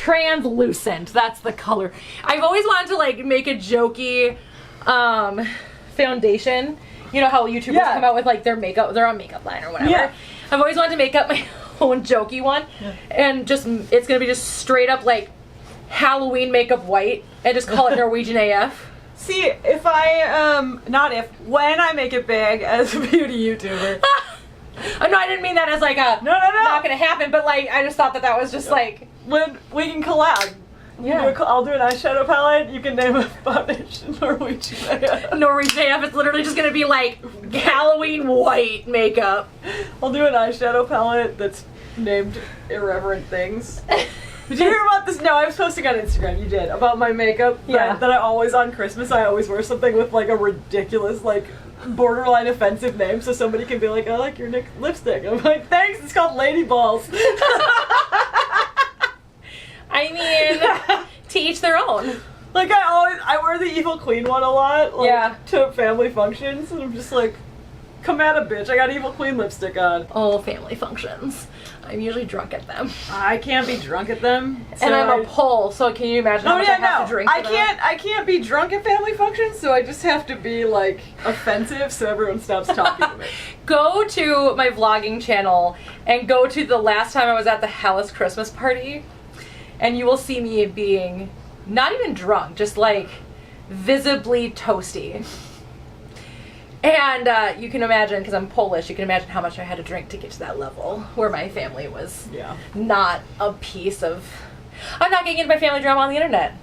translucent. That's the color. I've always wanted to like make a jokey foundation. You know how YouTubers come out with like their own makeup line or whatever. Yeah. I've always wanted to make up my own jokey one, and just it's gonna be just straight up like Halloween makeup white, and just call it Norwegian AF. See, if I when I make it big as a beauty YouTuber. Oh, no, I didn't mean that as like a not gonna happen, but like I just thought that was just like when we can collab. Yeah. I'll do an eyeshadow palette. You can name a foundation Norwegian AF. Norwegian AF. It's literally just gonna be like Halloween white makeup. I'll do an eyeshadow palette that's named irreverent things. Did you hear about this? No, I was posting on Instagram. You did about my makeup. That I always on Christmas I always wear something with like a ridiculous like borderline offensive name, so somebody can be like, I like your lipstick. I'm like, thanks. It's called Lady Balls. I mean, to each their own. Like I wear the Evil Queen one a lot, like to family functions, and I'm just like, come at a bitch, I got Evil Queen lipstick on. Oh, family functions. I'm usually drunk at them. I can't be drunk at them. So and I'm a pole, so can you imagine how much I have to drink for them? I can't be drunk at family functions, so I just have to be like offensive so everyone stops talking to me. Go to my vlogging channel and go to the last time I was at the Hellas Christmas party. And you will see me being not even drunk, just like visibly toasty. And you can imagine, because I'm Polish, you can imagine how much I had to drink to get to that level where my family was not a piece of... I'm not getting into my family drama on the internet.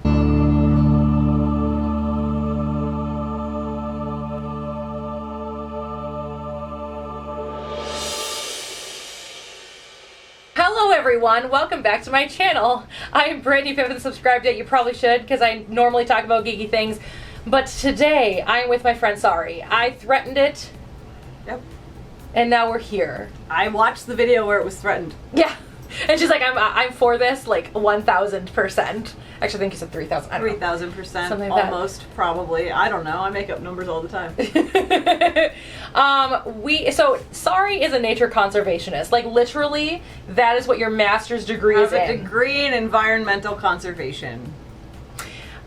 Hello everyone, welcome back to my channel. I'm Brittany. If you haven't subscribed yet, you probably should, because I normally talk about geeky things. But today, I'm with my friend Sari. I threatened it. Yep. And now we're here. I watched the video where it was threatened. Yeah. And she's like, I'm for this, like 1,000%. Actually, I think you said 3,000. 3,000%. Something like almost, that. Probably. I don't know. I make up numbers all the time. So Sari is a nature conservationist. Like literally, that is what your master's degree is in. I have a degree in environmental conservation.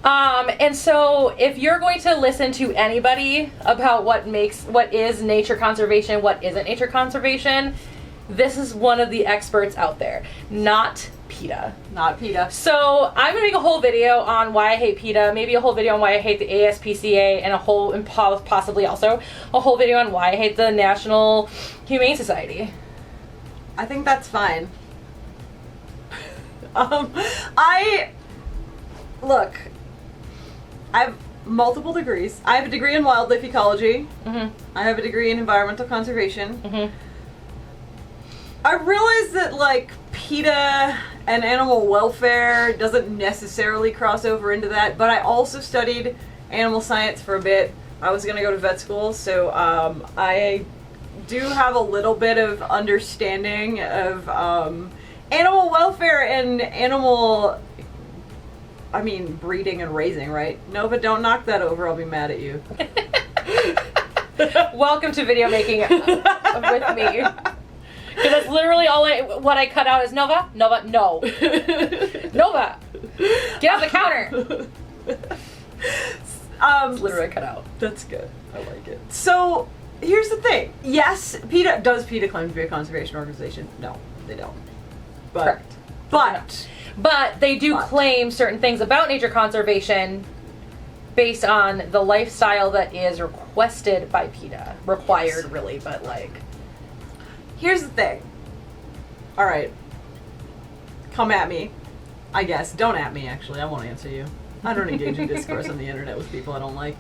And so if you're going to listen to anybody about what is nature conservation, what isn't nature conservation, this is one of the experts out there, not PETA. Not PETA. So I'm gonna make a whole video on why I hate PETA, maybe a whole video on why I hate the ASPCA, and possibly also a whole video on why I hate the National Humane Society. I think that's fine. Look, I have multiple degrees. I have a degree in wildlife ecology. Mm-hmm. I have a degree in environmental conservation. Mm-hmm. I realize that like PETA and animal welfare doesn't necessarily cross over into that, but I also studied animal science for a bit. I was going to go to vet school, so I do have a little bit of understanding of animal welfare and breeding and raising, right? Nova, don't knock that over, I'll be mad at you. Welcome to video making with me. Because that's literally what I cut out is Nova, no. Nova, get off the counter. It's literally cut out. That's good. I like it. So, here's the thing. Yes, PETA, does PETA claim to be a conservation organization? No, they don't. Correct. But they do claim certain things about nature conservation based on the lifestyle that is requested by PETA. Required, really, but like... Here's the thing. Alright. Come at me. I guess. Don't at me, actually. I won't answer you. I don't engage in discourse on the internet with people I don't like.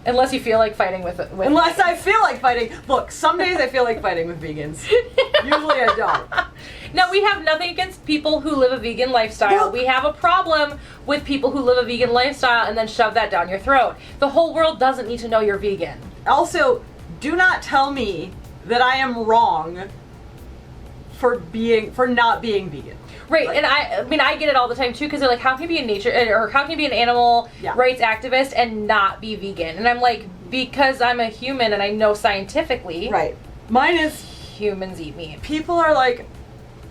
Unless you feel like fighting with Unless I feel like fighting. Look, some days I feel like fighting with vegans. Usually I don't. No, we have nothing against people who live a vegan lifestyle. Well, we have a problem with people who live a vegan lifestyle and then shove that down your throat. The whole world doesn't need to know you're vegan. Also, do not tell me that I am wrong for not being vegan. Right, like, and I get it all the time too, because they're like, how can you be a nature, or how can you be an animal rights activist and not be vegan? And I'm like, because I'm a human and I know scientifically. Right. Mine is humans eat meat. People are like,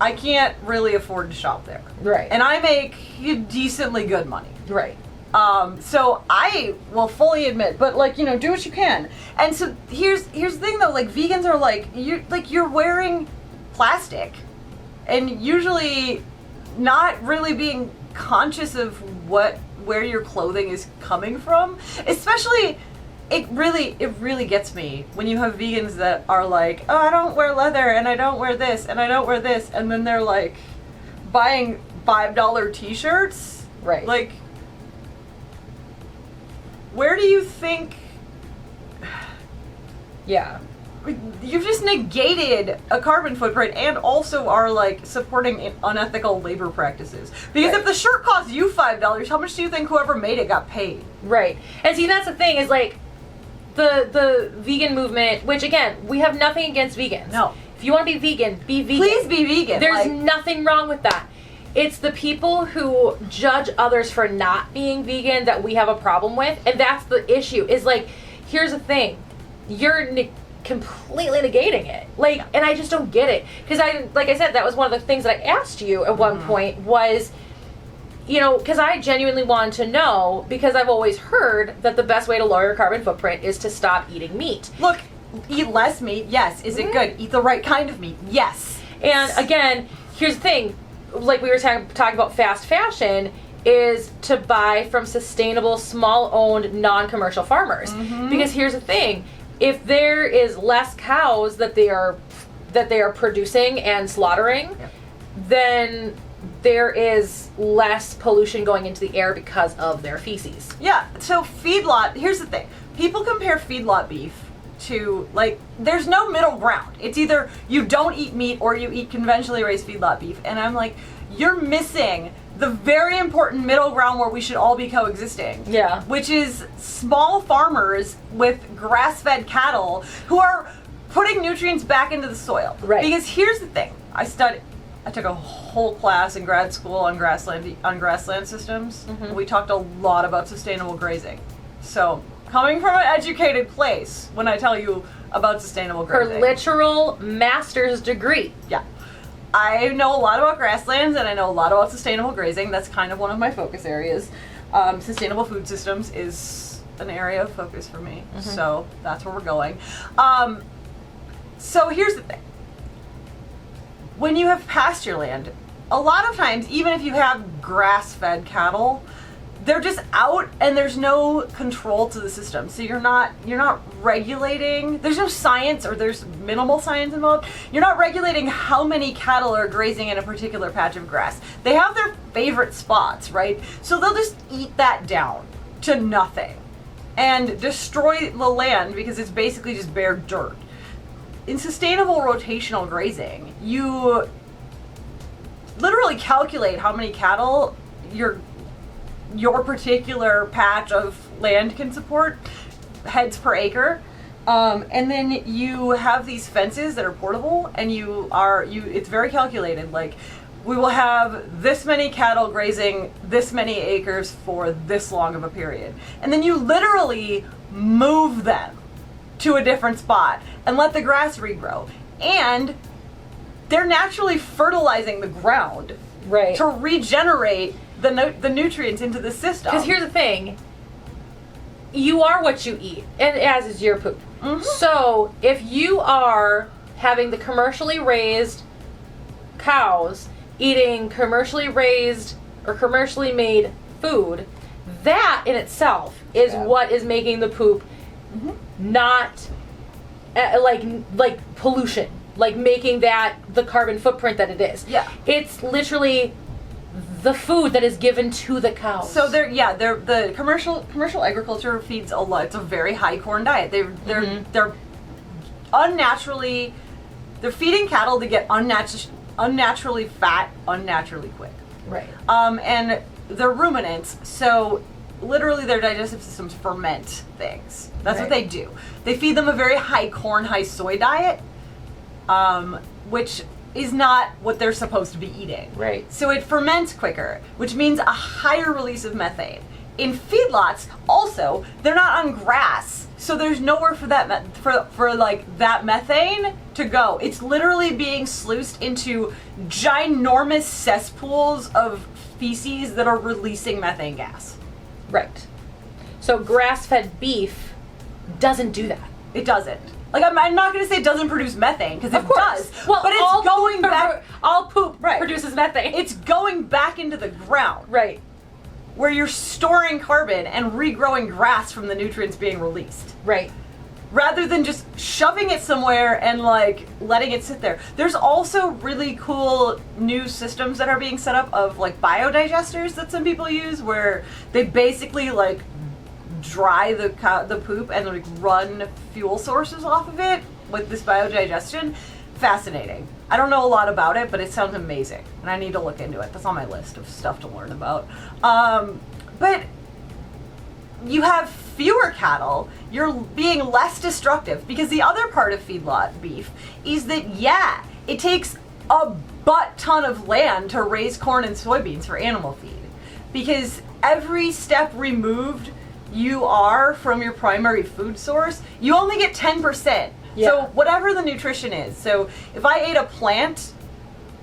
I can't really afford to shop there. Right. And I make decently good money. Right. So I will fully admit, but like, do what you can. And so here's the thing though, like vegans are like, you're wearing plastic and usually not really being conscious of where your clothing is coming from. Especially, it really gets me when you have vegans that are like, oh, I don't wear leather and I don't wear this and I don't wear this, and then they're like buying $5 t-shirts. Right. Like, where do you think? Yeah. You've just negated a carbon footprint and also are like supporting unethical labor practices. Because Right. if the shirt costs you $5, how much do you think whoever made it got paid? Right. And see, that's the thing is like the vegan movement, which again, we have nothing against vegans. No. If you want to be vegan, be vegan. Please be vegan. There's like, nothing wrong with that. It's the people who judge others for not being vegan that we have a problem with, and that's the issue. Is like, here's the thing, you're completely negating it, like, and I just don't get it, because like I said, that was one of the things that I asked you at one point was, because I genuinely wanted to know, because I've always heard that the best way to lower your carbon footprint is to stop eating meat. Look, eat less meat. Yes. Is it good? Eat the right kind of meat. Yes. And again, here's the thing, like we were talking about fast fashion, is to buy from sustainable, small-owned, non-commercial farmers. Because here's the thing, if there is less cows that they are producing and slaughtering, then there is less pollution going into the air because of their feces. Yeah. So feedlot. Here's the thing. People compare feedlot beef to, like, there's no middle ground. It's either you don't eat meat or you eat conventionally raised feedlot beef. And I'm like, you're missing the very important middle ground where we should all be coexisting. Yeah. Which is small farmers with grass-fed cattle who are putting nutrients back into the soil. Right. Because here's the thing. I took a whole class in grad school on grassland systems. We talked a lot about sustainable grazing. So, coming from an educated place when I tell you about sustainable grazing. Her literal master's degree. Yeah. I know a lot about grasslands and I know a lot about sustainable grazing. That's kind of one of my focus areas. Sustainable food systems is an area of focus for me. So that's where we're going. So here's the thing. When you have pasture land, a lot of times, even if you have grass-fed cattle, they're just out and there's no control to the system. So you're not regulating, there's no science, or there's minimal science involved. You're not regulating how many cattle are grazing in a particular patch of grass. They have their favorite spots, right? So they'll just eat that down to nothing and destroy the land because it's basically just bare dirt. In sustainable rotational grazing, you literally calculate how many cattle your particular patch of land can support, heads per acre, and then you have these fences that are portable, and it's very calculated. Like, we will have this many cattle grazing this many acres for this long of a period, and then you literally move them to a different spot and let the grass regrow, and they're naturally fertilizing the ground, right, to regenerate the nutrients into the system. Because here's the thing, you are what you eat, and as is your poop. So if you are having the commercially raised cows eating commercially raised or commercially made food, that in itself is what is making the poop not like pollution, like making that the carbon footprint that it is. Yeah, it's literally the food that is given to the cows. So the commercial agriculture feeds a lot. It's a very high corn diet. They're unnaturally, they're feeding cattle to get unnaturally fat unnaturally quick. Right. And they're ruminants, so literally their digestive systems ferment things. That's what they do. They feed them a very high corn, high soy diet, which is not what they're supposed to be eating. Right. So it ferments quicker, which means a higher release of methane. in feedlots, also, they're not on grass, so there's nowhere for that for like that methane to go. It's literally being sluiced into ginormous cesspools of feces that are releasing methane gas. Right. So grass-fed beef doesn't do that. It doesn't. Like, I'm not going to say it doesn't produce methane, because it does. Well, but it's going back. All poop Right. produces methane. It's going back into the ground. Right. Where you're storing carbon and regrowing grass from the nutrients being released. Right. Rather than just shoving it somewhere and, like, letting it sit there. There's also really cool new systems that are being set up of, like, biodigesters that some people use, where they basically, like, dry the poop and, like, run fuel sources off of it with this biodigestion. Fascinating. I don't know a lot about it, but it sounds amazing, and I need to look into it. That's on my list of stuff to learn about. But you have fewer cattle, you're being less destructive, because the other part of feedlot beef is that, yeah, it takes a butt ton of land to raise corn and soybeans for animal feed, because every step removed you are from your primary food source, you only get 10%. Yeah. So whatever the nutrition is. So if I ate a plant,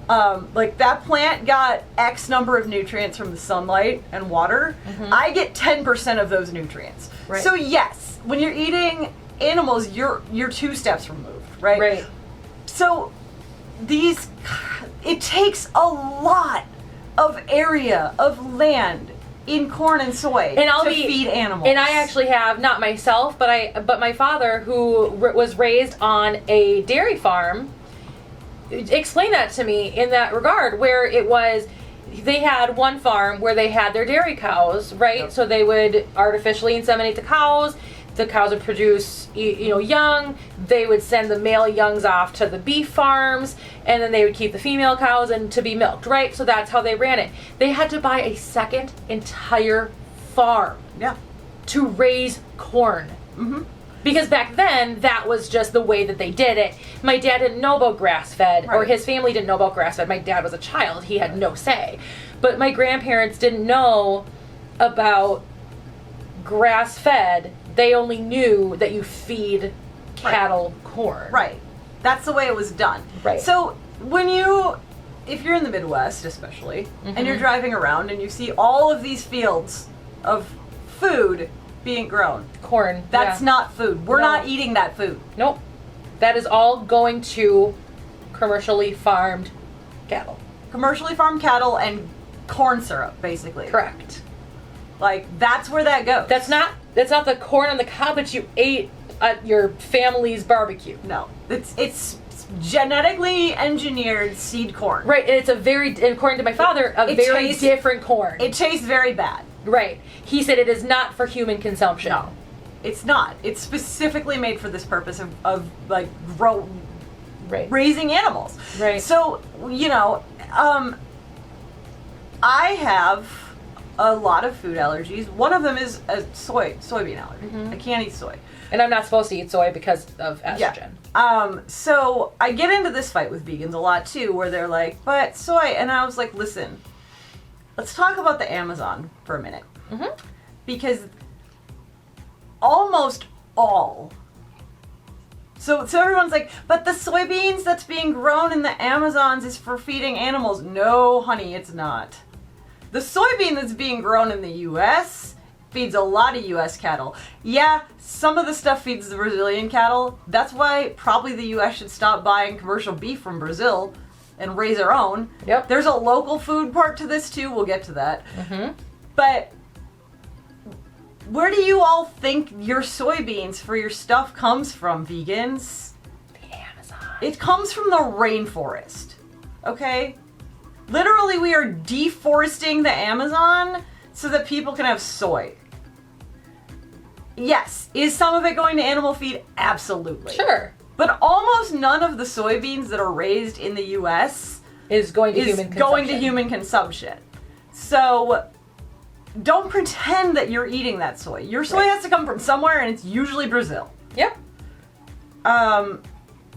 like that plant got X number of nutrients from the sunlight and water, I get 10% of those nutrients. Right. So yes, when you're eating animals, you're 2 steps removed, right? Right. So it takes a lot of area of land in corn and soy to feed animals. And I actually have, not myself, but my father, who was raised on a dairy farm, explained that to me in that regard, where it was, they had one farm where they had their dairy cows, right? Yep. So they would artificially inseminate the cows would produce, young, they would send the male youngs off to the beef farms, and then they would keep the female cows and to be milked, right? So that's how they ran it. They had to buy a second entire farm to raise corn. Mm-hmm. Because back then, that was just the way that they did it. My dad didn't know about grass-fed, or his family didn't know about grass-fed. My dad was a child. He had no say. But my grandparents didn't know about grass-fed. They only knew that you feed cattle corn. Right. That's the way it was done. Right. So if you're in the Midwest especially, and you're driving around and you see all of these fields of food being grown. Corn. That's not food. We're not eating that food. Nope. That is all going to commercially farmed cattle. Commercially farmed cattle and corn syrup, basically. Correct. Like, that's where that goes. That's not the corn on the cob that you ate at your family's barbecue. No. It's genetically engineered seed corn. Right, and according to my father, very different corn. It tastes very bad. Right. He said it is not for human consumption. No. It's not. It's specifically made for this purpose of like raising animals. Right. So, I have a lot of food allergies. One of them is a soybean allergy. I can't eat soy. And I'm not supposed to eat soy because of estrogen. Yeah. So I get into this fight with vegans a lot too, where they're like, but soy, and I was like, listen, let's talk about the Amazon for a minute. Because almost all. So everyone's like, but the soybeans that's being grown in the Amazons is for feeding animals. No, honey, it's not. The soybean that's being grown in the U.S. feeds a lot of U.S. cattle. Yeah, some of the stuff feeds the Brazilian cattle. That's why probably the U.S. should stop buying commercial beef from Brazil and raise our own. Yep. There's a local food part to this too. We'll get to that. But where do you all think your soybeans for your stuff comes from, vegans? The Amazon. It comes from the rainforest. Okay? Literally, we are deforesting the Amazon so that people can have soy. Yes. Is some of it going to animal feed? Absolutely. Sure. But almost none of the soybeans that are raised in the U.S. is going to human consumption. So don't pretend that you're eating that soy. Your soy has to come from somewhere, and it's usually Brazil. Yep.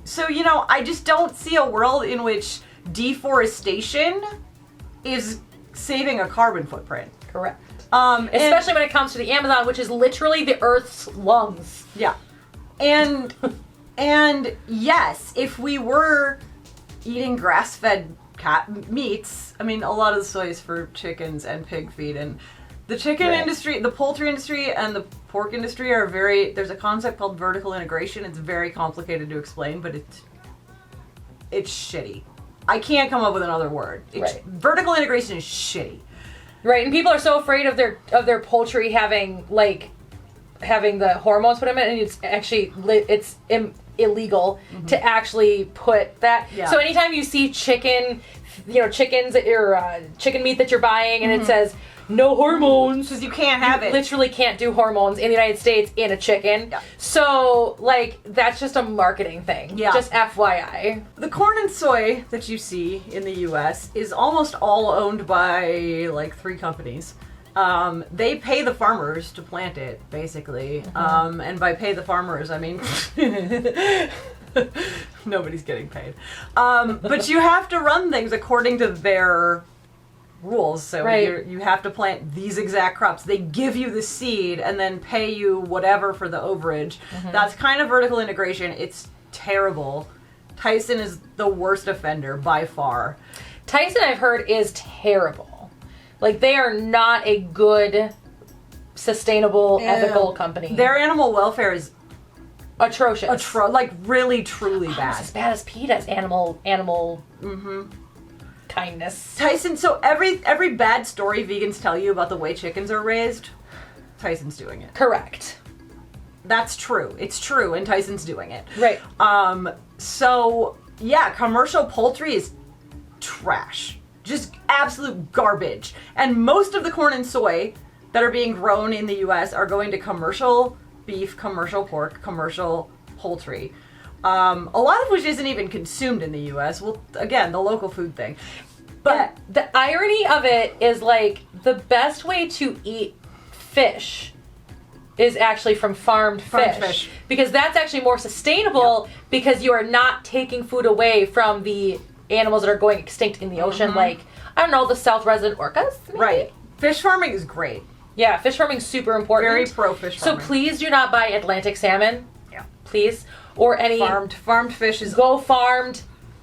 So, I just don't see a world in which deforestation is saving a carbon footprint. Correct. Especially when it comes to the Amazon, which is literally the Earth's lungs. Yeah. And yes, if we were eating grass-fed cat meats, I mean, a lot of the soy is for chickens and pig feed, and the chicken industry, the poultry industry, and the pork industry are there's a concept called vertical integration. It's very complicated to explain, but it's shitty. I can't come up with another word. Vertical integration is shitty. Right, and people are so afraid of their poultry having the hormones put in it, and it's actually illegal to actually put that. Yeah. So anytime you see chickens or chicken meat that you're buying, and it says no hormones, because you can't have it. Literally can't do hormones in the United States in a chicken. Yeah. So that's just a marketing thing. Yeah. Just FYI. The corn and soy that you see in the U.S. is almost all owned by 3 companies. They pay the farmers to plant it, basically. And by pay the farmers, I mean nobody's getting paid. But you have to run things according to their rules. So you have to plant these exact crops. They give you the seed and then pay you whatever for the overage. That's kind of vertical integration. It's terrible. Tyson is the worst offender by far. Tyson, I've heard, is terrible. They are not a good, sustainable, ethical company. Their animal welfare is atrocious. Really, truly bad. Almost as bad as PETA's animal kindness. Tyson, so every bad story vegans tell you about the way chickens are raised, Tyson's doing it. Correct. That's true. It's true, and Tyson's doing it. Right. So, yeah, commercial poultry is trash. Just absolute garbage. And most of the corn and soy that are being grown in the U.S. are going to commercial beef, commercial pork, commercial poultry. A lot of which isn't even consumed in the U.S. Well, again, the local food thing. But the irony of it is the best way to eat fish is actually from farmed fish. Because that's actually more sustainable because you are not taking food away from the animals that are going extinct in the ocean, I don't know, the South resident orcas, maybe? Right. Fish farming is great. Yeah, fish farming is super important. Very pro fish farming. So please do not buy Atlantic salmon. Yeah. Please. Or any... Farmed fish is... Go farmed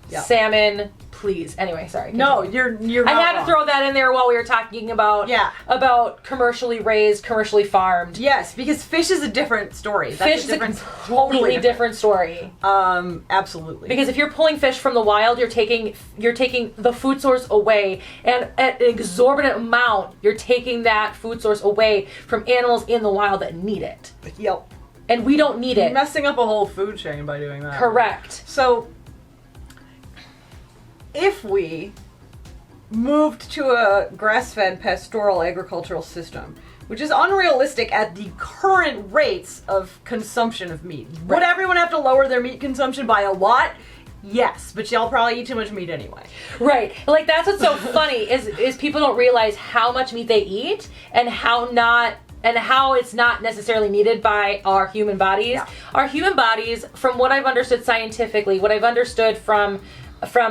salmon, please. Anyway, sorry. No, you're not I had wrong. to throw that in there while we were talking about commercially raised, commercially farmed. Yes, because fish is a different story. Fish is a totally different story. Absolutely. Because if you're pulling fish from the wild, you're taking the food source away, and at an exorbitant amount, you're taking that food source away from animals in the wild that need it. Yep. And we don't need it. You're messing up a whole food chain by doing that. Correct. So, if we moved to a grass-fed pastoral agricultural system, which is unrealistic at the current rates of consumption of meat, would everyone have to lower their meat consumption by a lot? Yes, but y'all probably eat too much meat anyway. Right. That's what's so funny is people don't realize how much meat they eat and how it's not necessarily needed by our human bodies. Yeah. Our human bodies, from what I've understood scientifically, what I've understood from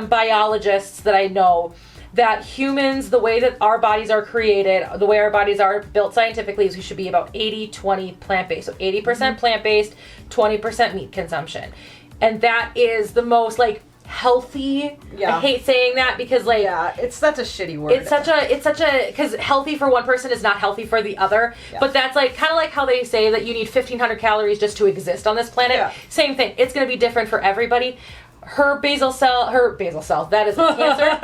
biologists that I know, that humans, the way that our bodies are created, the way our bodies are built scientifically, is we should be about 80-20 plant-based. So 80% plant-based, 20% meat consumption. And that is the most healthy. I hate saying that because it's such a shitty word. It's such a because healthy for one person is not healthy for the other. Yeah. But that's kind of like how they say that you need 1,500 calories just to exist on this planet. Yeah. Same thing. It's going to be different for everybody. Her basal cell, that is a cancer.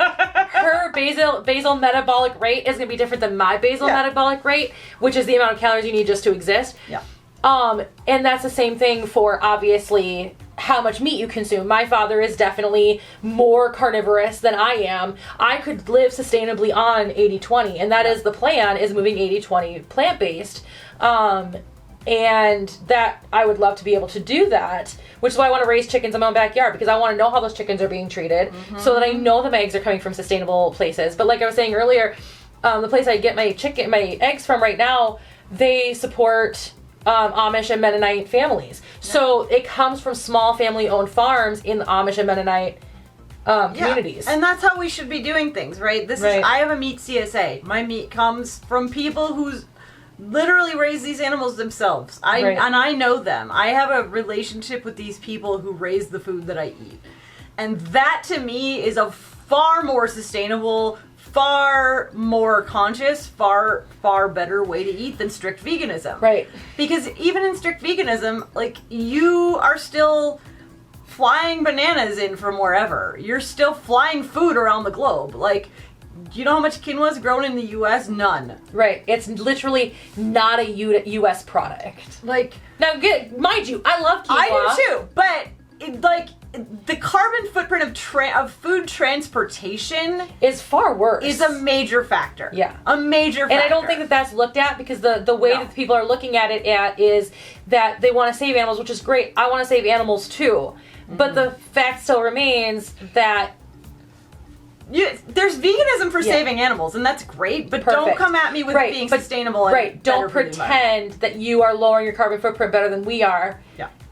Her basal metabolic rate is going to be different than my basal metabolic rate, which is the amount of calories you need just to exist. Yeah. And that's the same thing for, obviously, how much meat you consume. My father is definitely more carnivorous than I am. I could live sustainably on 80-20, and that is the plan, is moving 80-20 plant-based. And that I would love to be able to do that, which is why I want to raise chickens in my own backyard, because I want to know how those chickens are being treated so that I know that my eggs are coming from sustainable places. But like I was saying earlier, the place I get my eggs from right now, they support Amish and Mennonite families. Yeah. So it comes from small family-owned farms in the Amish and Mennonite communities. And that's how we should be doing things, right? I have a meat CSA. My meat comes from people who's literally raise these animals themselves. And I know them. I have a relationship with these people who raise the food that I eat. And that to me is a far more sustainable, far more conscious, far better way to eat than strict veganism. Right. Because even in strict veganism, like, you are still flying bananas in from wherever. You're still flying food around the globe. Like, do you know how much quinoa is grown in the U.S.? None. Right. It's literally not a U.S. product. Like, now, mind you, I love quinoa. I do too, but the carbon footprint of food transportation is far worse. Is a major factor. Yeah. A major factor. And I don't think that that's looked at, because the way that people are looking at it is that they want to save animals, which is great. I want to save animals too. Mm-hmm. But the fact still remains that there's veganism for saving animals, and that's great, but don't come at me with being sustainable and don't pretend that you are lowering your carbon footprint better than we are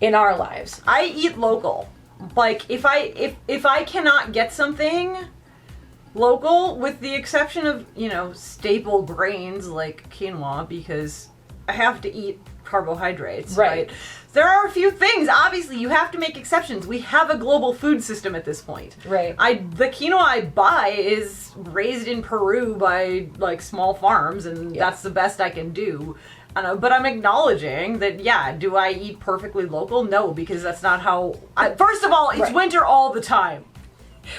in our lives. I eat local. Like, if I cannot get something local, with the exception of, staple grains like quinoa, because I have to eat carbohydrates, right? There are a few things. Obviously, you have to make exceptions. We have a global food system at this point. Right. The quinoa I buy is raised in Peru by, like, small farms, and that's the best I can do. But I'm acknowledging that, do I eat perfectly local? No, because that's not how... first of all, it's winter all the time.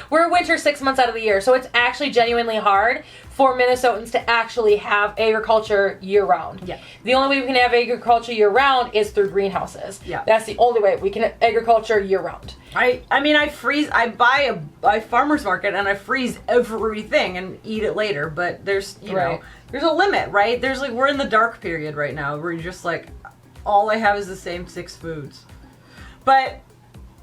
We're winter 6 months out of the year, so it's actually genuinely hard for Minnesotans to actually have agriculture year-round. Yeah. The only way we can have agriculture year-round is through greenhouses. Yeah. That's the only way we can have agriculture year-round. I buy a farmer's market and I freeze everything and eat it later, but there's, there's a limit, right? There's, like, we're in the dark period right now where you're just like, all I have is the same 6 foods. But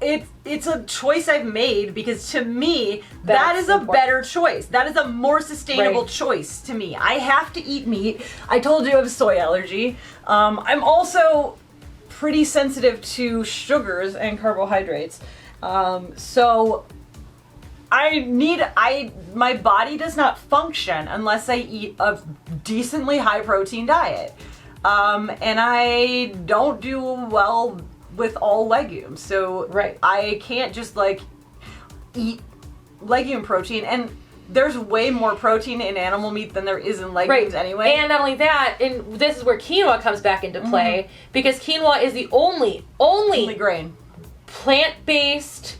it's a choice I've made, because to me, that is a better choice. That is a more sustainable choice to me. I have to eat meat. I told you I have a soy allergy. I'm also pretty sensitive to sugars and carbohydrates. So my body does not function unless I eat a decently high protein diet. And I don't do well with all legumes, so I can't just, like, eat legume protein, and there's way more protein in animal meat than there is in legumes anyway. And not only that, and this is where quinoa comes back into play, because quinoa is the only grain, plant-based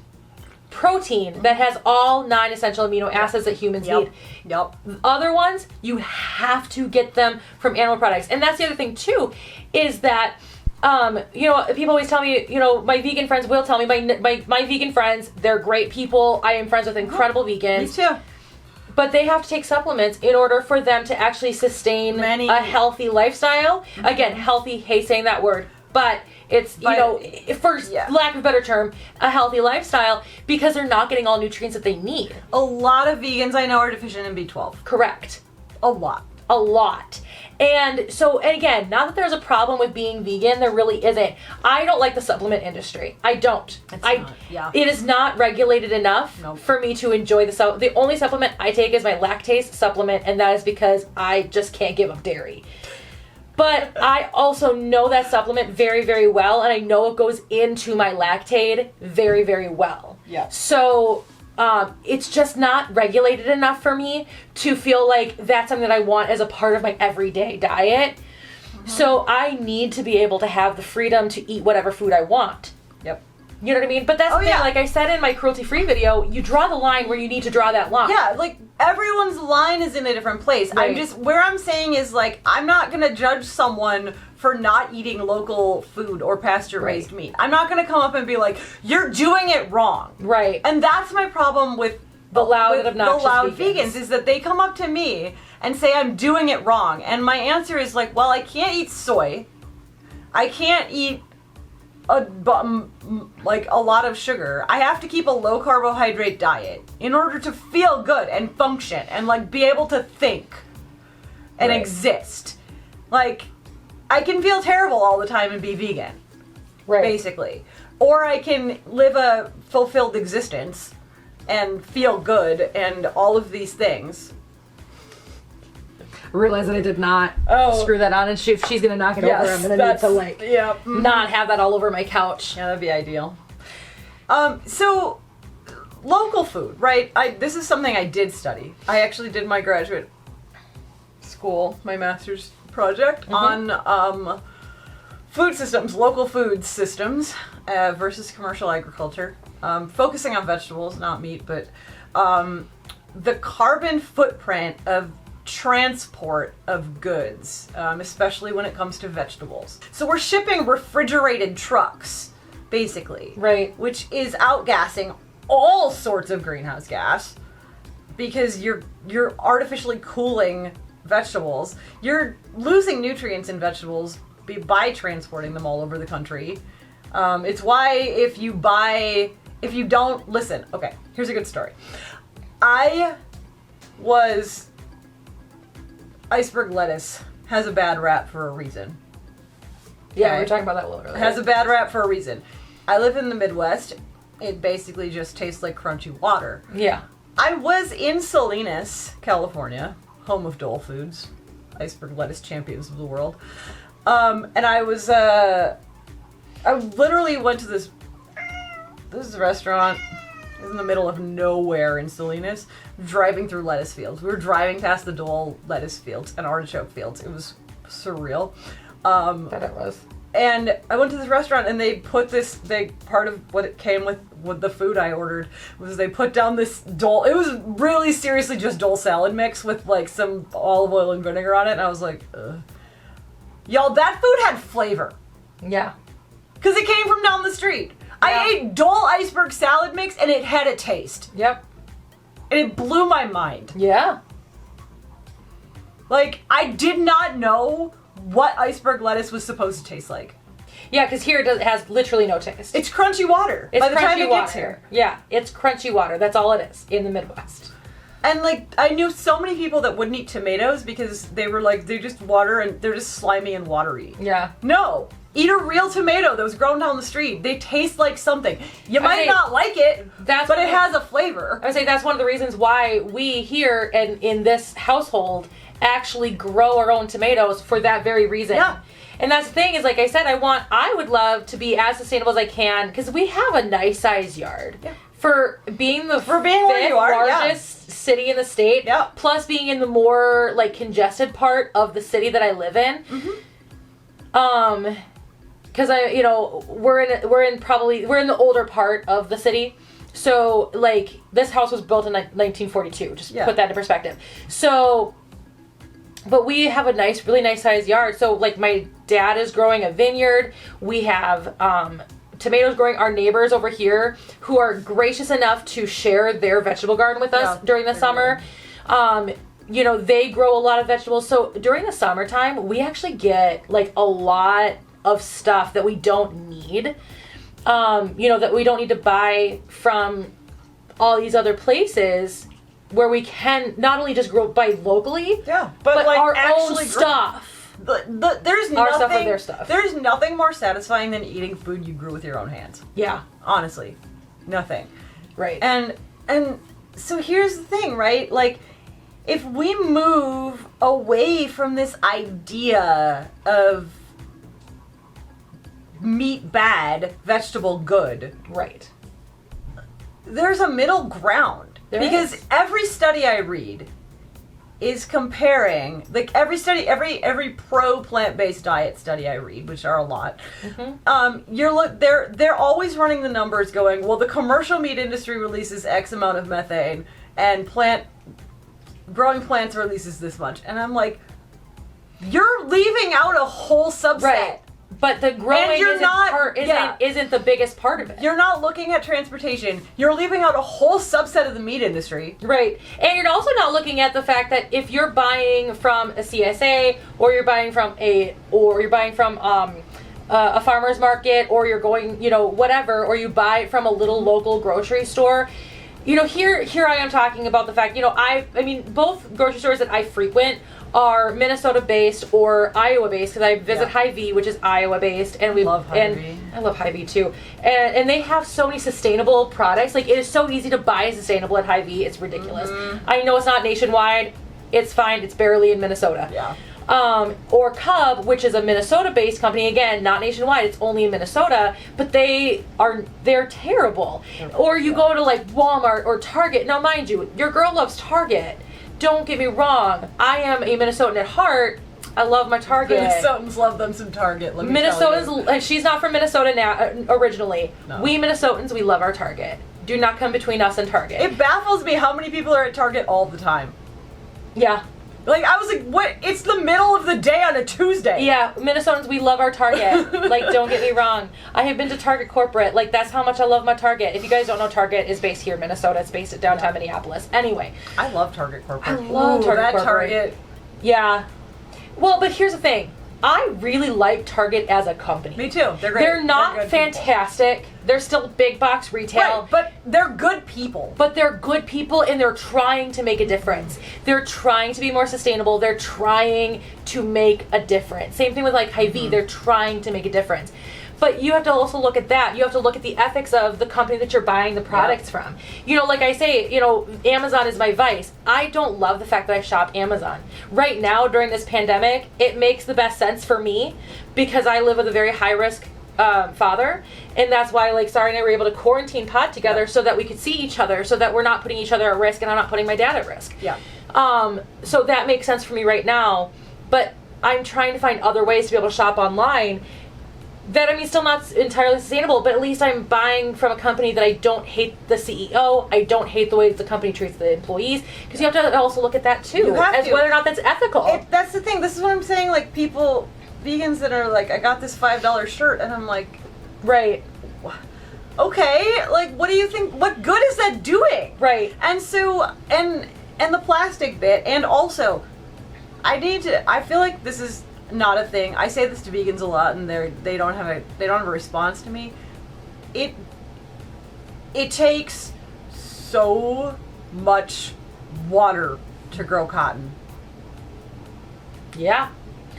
protein that has all 9 essential amino acids that humans need. Yep. Other ones, you have to get them from animal products. And that's the other thing too, is that people always tell me, my vegan friends will tell me, my vegan friends, they're great people. I am friends with incredible vegans. Me too. But they have to take supplements in order for them to actually sustain a healthy lifestyle. Mm-hmm. Again, healthy, hate saying that word, but it's, for lack of a better term, a healthy lifestyle, because they're not getting all nutrients that they need. A lot of vegans I know are deficient in B12. Correct. A lot. And so, and again, not that there's a problem with being vegan, there really isn't. I don't like the supplement industry. I don't. It is not regulated enough for me to enjoy the only supplement I take is my lactase supplement, and that is because I just can't give up dairy. But I also know that supplement very, very well, and I know what goes into my Lactaid very, very well. Yeah. So it's just not regulated enough for me to feel like that's something that I want as a part of my everyday diet. Mm-hmm. So I need to be able to have the freedom to eat whatever food I want. Yep. You know what I mean? But that's the thing, like I said in my cruelty-free video, you draw the line where you need to draw that line. Yeah, like, everyone's line is in a different place. Right. Where I'm saying is, like, I'm not gonna judge someone for not eating local food or pasture-raised meat. I'm not gonna come up and be like, you're doing it wrong. Right. And that's my problem with the loud vegans, is that they come up to me and say I'm doing it wrong. And my answer is like, well, I can't eat soy. I can't eat a lot of sugar. I have to keep a low carbohydrate diet in order to feel good and function and, like, be able to think and exist. Like, I can feel terrible all the time and be vegan. Basically. Or I can live a fulfilled existence and feel good and all of these things. Realize that I did not screw that on, and if she's gonna knock it over, I'm gonna need to like not have that all over my couch. Yeah, that'd be ideal. So local food, right? This is something I did study. I actually did my graduate school, my master's project on food systems, local food systems versus commercial agriculture, focusing on vegetables, not meat, but the carbon footprint of transport of goods, especially when it comes to vegetables. So we're shipping refrigerated trucks, basically, right? Which is outgassing all sorts of greenhouse gas because you're artificially cooling vegetables. You're losing nutrients in vegetables by transporting them all over the country. It's why if you don't listen. Okay, here's a good story. Iceberg lettuce has a bad rap for a reason. Yeah, we were talking about that a little earlier. It has a bad rap for a reason. I live in the Midwest. It basically just tastes like crunchy water. Yeah. I was in Salinas, California, home of Dole Foods, iceberg lettuce champions of the world. And I literally went to this restaurant in the middle of nowhere in Salinas, driving through lettuce fields. We were driving past the Dole lettuce fields and artichoke fields. It was surreal. That it was. And I went to this restaurant and they put part of what it came with the food I ordered was they put down this Dole. It was really seriously just Dole salad mix with like some olive oil and vinegar on it. And I was like, ugh. Y'all, that food had flavor. Yeah. Because it came from down the street. Yeah. I ate Dole iceberg salad mix and it had a taste. Yep. And it blew my mind. Yeah. Like, I did not know what iceberg lettuce was supposed to taste like. Yeah, because here it has literally no taste. It's crunchy water. It's by the crunchy time it water. gets here. Yeah, it's crunchy water. That's all it is in the Midwest. And like, I knew so many people that wouldn't eat tomatoes because they were like, they're just water and they're just slimy and watery. Yeah. No. Eat a real tomato that was grown down the street. They taste like something. You might not like it, but it has a flavor. I would say that's one of the reasons why we here and in this household actually grow our own tomatoes for that very reason. Yeah. And that's the thing is, like I said, I would love to be as sustainable as I can because we have a nice sized yard. Yeah. For being the where you are, largest city in the state, plus being in the more like congested part of the city that I live in. Mm-hmm. Because we're in the older part of the city, so like this house was built in 1942. Just put that in perspective. So, but we have a really nice sized yard. So like my dad is growing a vineyard. We have tomatoes growing. Our neighbors over here who are gracious enough to share their vegetable garden with us during the summer. They grow a lot of vegetables. So during the summertime, we actually get like a lot of stuff that we don't need, that we don't need to buy from all these other places where we can not only just buy locally, but like our own stuff. There's our stuff or their stuff. There's nothing more satisfying than eating food you grew with your own hands. Yeah. Honestly. Nothing. Right. And so here's the thing, right? Like, if we move away from this idea of meat bad, vegetable good. Right. There's a middle ground. Because every study I read is comparing, like every pro plant-based diet study I read, which are a lot, they're always running the numbers going, well, the commercial meat industry releases X amount of methane and growing plants releases this much. And I'm like, you're leaving out a whole subset. Right. But the growing isn't the biggest part of it. You're not looking at transportation. You're leaving out a whole subset of the meat industry. Right. And you're also not looking at the fact that if you're buying from a CSA or you're buying from a farmer's market or you're going, whatever, or you buy it from a little local grocery store, here I am talking about the fact, both grocery stores that I frequent are Minnesota-based or Iowa-based, because I visit Hy-Vee, which is Iowa-based, and we love Hy-Vee. I love Hy-Vee too, and they have so many sustainable products. Like, it is so easy to buy sustainable at Hy-Vee. It's ridiculous. I know it's not nationwide. It's fine. It's barely in Minnesota. Yeah. Or Cub, which is a Minnesota-based company, again, not nationwide, it's only in Minnesota, but they're terrible. Or you go to like Walmart or Target. Now, mind you, your girl loves Target. Don't get me wrong. I am a Minnesotan at heart. I love my Target. Minnesotans love them some Target. Let me tell you. Minnesotans, she's not from Minnesota now, originally. No. We Minnesotans, we love our Target. Do not come between us and Target. It baffles me how many people are at Target all the time. Yeah. Like, I was like, what? It's the middle of the day on a Tuesday. Yeah, Minnesotans, we love our Target. Like, don't get me wrong. I have been to Target corporate. Like, that's how much I love my Target. If you guys don't know, Target is based here in Minnesota. It's based at downtown Minneapolis. Anyway. I love Target corporate. I love Target that corporate. Target. Yeah. Well, but here's the thing. I really like Target as a company. Me too. They're great. They're not good fantastic. They're still big box retail. Right, but they're good people. But they're good people, and they're trying to make a difference. They're trying to be more sustainable. They're trying to make a difference. Same thing with like Hy-Vee. They're trying to make a difference. But you have to also look at that. You have to look at the ethics of the company that you're buying the products from. You know, like I say, you know, Amazon is my vice. I don't love the fact that I shop Amazon. Right now, during this pandemic, it makes the best sense for me because I live with a very high-risk father. And that's why, like, Sari and I were able to quarantine pod together so that we could see each other, so that we're not putting each other at risk and I'm not putting my dad at risk. Yeah. So that makes sense for me right now. But I'm trying to find other ways to be able to shop online that, I mean, still not entirely sustainable, but at least I'm buying from a company that I don't hate the CEO. I don't hate the way that the company treats the employees, because you have to also look at that too, You have as to. whether or not that's ethical. That's the thing. This is what I'm saying. Like, people, vegans that are like, I got this $5 shirt, and I'm like, Right. okay, like, what do you think? What good is that doing? Right. And so, and the plastic bit, and also, I feel like this is not a thing. I say this to vegans a lot, and they don't have a response to me. It takes so much water to grow cotton. Yeah.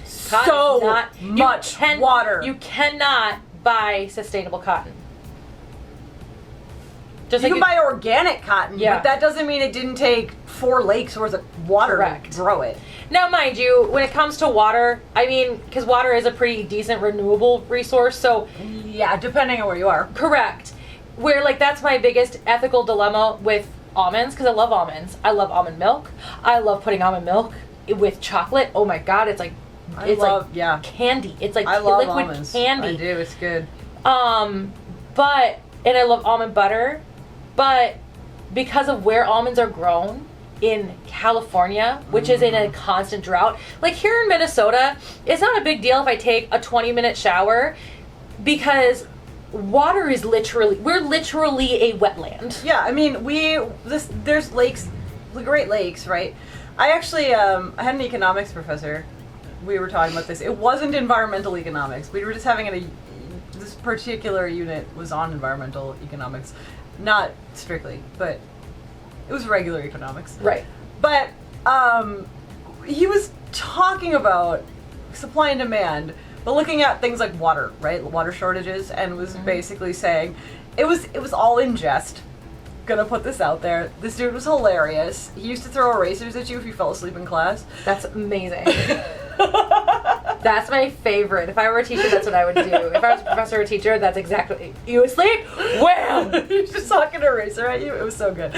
So much water. You cannot buy sustainable cotton. Just You like can buy organic cotton, Yeah. but that doesn't mean it didn't take 4 lakes worth of water Correct. to grow it. Now, mind you, when it comes to water, I mean, because water is a pretty decent renewable resource, so Yeah, depending on where you are. correct. Where, like, that's my biggest ethical dilemma with almonds, because I love almonds. I love almond milk. I love putting almond milk with chocolate. Oh my god, it's like candy. It's like I love liquid almonds. candy. I do. It's good. And I love almond butter, but because of where almonds are grown in California, which is in a constant drought, like here in Minnesota, it's not a big deal if I take a 20-minute shower, because water is we're literally a wetland. Yeah, I mean, there's lakes, the Great Lakes, right? I actually, I had an economics professor. We were talking about this. It wasn't environmental economics. We were just having this particular unit was on environmental economics. Not strictly, but it was regular economics. Right. But he was talking about supply and demand, but looking at things like water, right? Water shortages, and was basically saying it was all in jest. Gonna put this out there. This dude was hilarious. He used to throw erasers at you if you fell asleep in class. That's amazing. That's my favorite. If I were a teacher, that's what I would do. If I was a professor or teacher, that's exactly. You asleep? Wham! He was just talking an eraser at you. It was so good.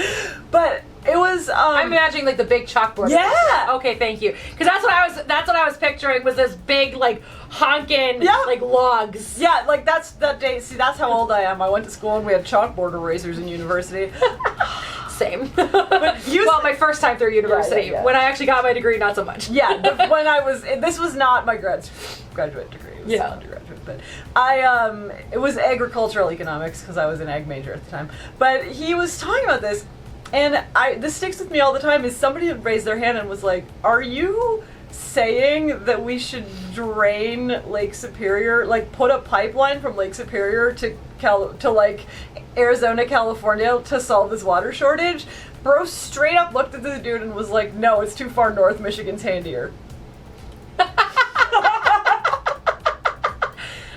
But it was. I'm imagining like the big chalkboard. Yeah. Okay, thank you. Because that's what I was picturing was this big like honking like logs. Yeah, like that's that day. See, that's how old I am. I went to school and we had chalkboard erasers in university. Same. Well, my first time through university. Yeah. When I actually got my degree, not so much. Yeah, when I was, this was not my graduate degree. It was undergraduate, but it was agricultural economics because I was an ag major at the time. But he was talking about this, and this sticks with me all the time. Is somebody had raised their hand and was like, "Are you saying that we should drain Lake Superior, like put a pipeline from Lake Superior to like Arizona, California to solve this water shortage?" Bro straight up looked at the dude and was like, "No, it's too far north. Michigan's handier."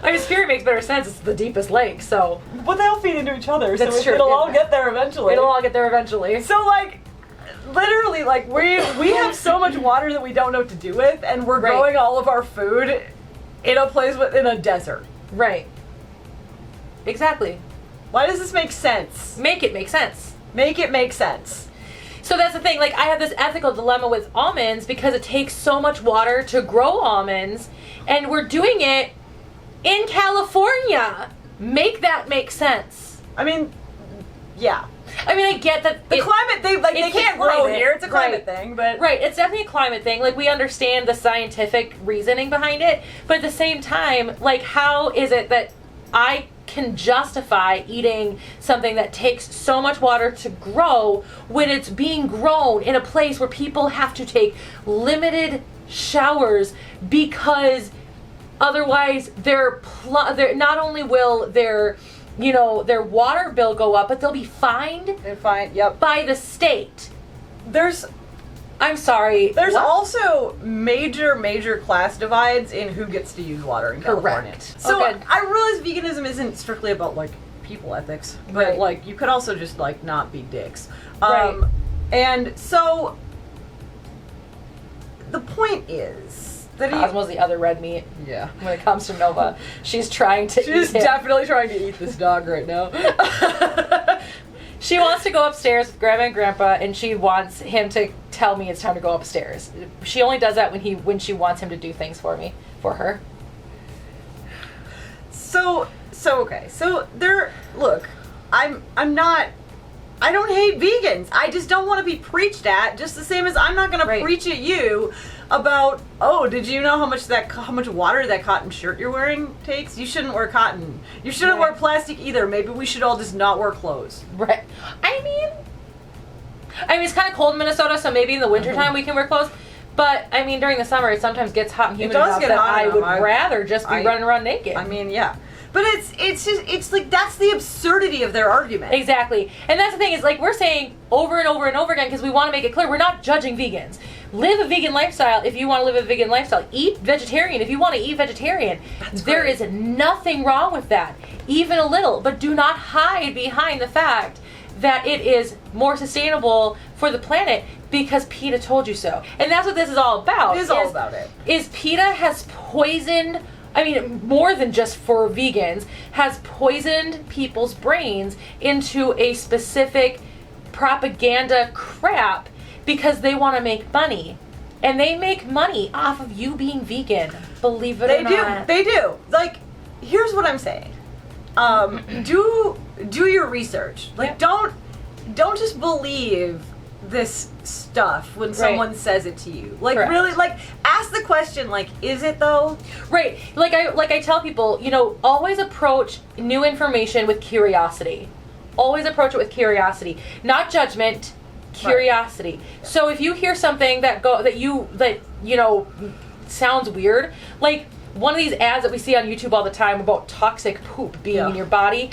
I mean, Spirit makes better sense. It's the deepest lake, so. But they'll feed into each other, That's so true. it'll all get there eventually. It'll all get there eventually. So, like, literally, like, we have so much water that we don't know what to do with, and we're Right. growing all of our food in a place in a desert. Right. Exactly. Why does this make sense? Make it make sense. Make it make sense. So that's the thing, like, I have this ethical dilemma with almonds because it takes so much water to grow almonds, and we're doing it in California. Make that make sense. I mean, yeah. I mean, I get that The climate, they can't grow climate, here. It's a climate right. thing, but... Right, it's definitely a climate thing. Like, we understand the scientific reasoning behind it, but at the same time, like, how is it that I can justify eating something that takes so much water to grow when it's being grown in a place where people have to take limited showers because otherwise they're not only will their water bill go up, but they'll be fined They're fine, yep. by the state. I'm sorry. There's what? also major class divides in who gets to use water in California. Correct. So Okay. I realize veganism isn't strictly about like people ethics, but Right. like you could also just like not be dicks. Right. And so the point is that Cosmo's the other red meat yeah. when it comes to Nova. She's trying to She's eat him. definitely trying to eat this dog right now. She wants to go upstairs with Grandma and Grandpa, and she wants him to tell me it's time to go upstairs. She only does that when she wants him to do things for her. So okay. So look, I don't hate vegans. I just don't want to be preached at, just the same as I'm not going Right. to preach at you about, oh, did you know how much water that cotton shirt you're wearing takes? You shouldn't wear cotton. You shouldn't Right. wear plastic either. Maybe we should all just not wear clothes. Right. I mean, it's kind of cold in Minnesota, so maybe in the wintertime we can wear clothes. But, I mean, during the summer, it sometimes gets hot and humid does enough get that hot I enough. would rather just be running around naked. I mean, yeah. But it's like, that's the absurdity of their argument. Exactly. And that's the thing, is like we're saying over and over and over again, because we want to make it clear, we're not judging vegans. Live a vegan lifestyle if you want to live a vegan lifestyle. Eat vegetarian if you want to eat vegetarian. There is nothing wrong with that, even a little. But do not hide behind the fact that it is more sustainable for the planet because PETA told you so. And that's what this is all about. It is all about it. Is PETA has poisoned, I mean, more than just for vegans, has poisoned people's brains into a specific propaganda crap because they want to make money. And they make money off of you being vegan, believe it or not. They do. Like, here's what I'm saying. Do your research. Like, Yep. don't just believe this stuff when someone says it to you. Like, Correct. really, like, ask the question, like, is it though? Right. Like I tell people, always approach new information with curiosity. Always approach it with curiosity. Not judgment, curiosity. Right. So if you hear something that sounds weird, like one of these ads that we see on YouTube all the time about toxic poop being in your body,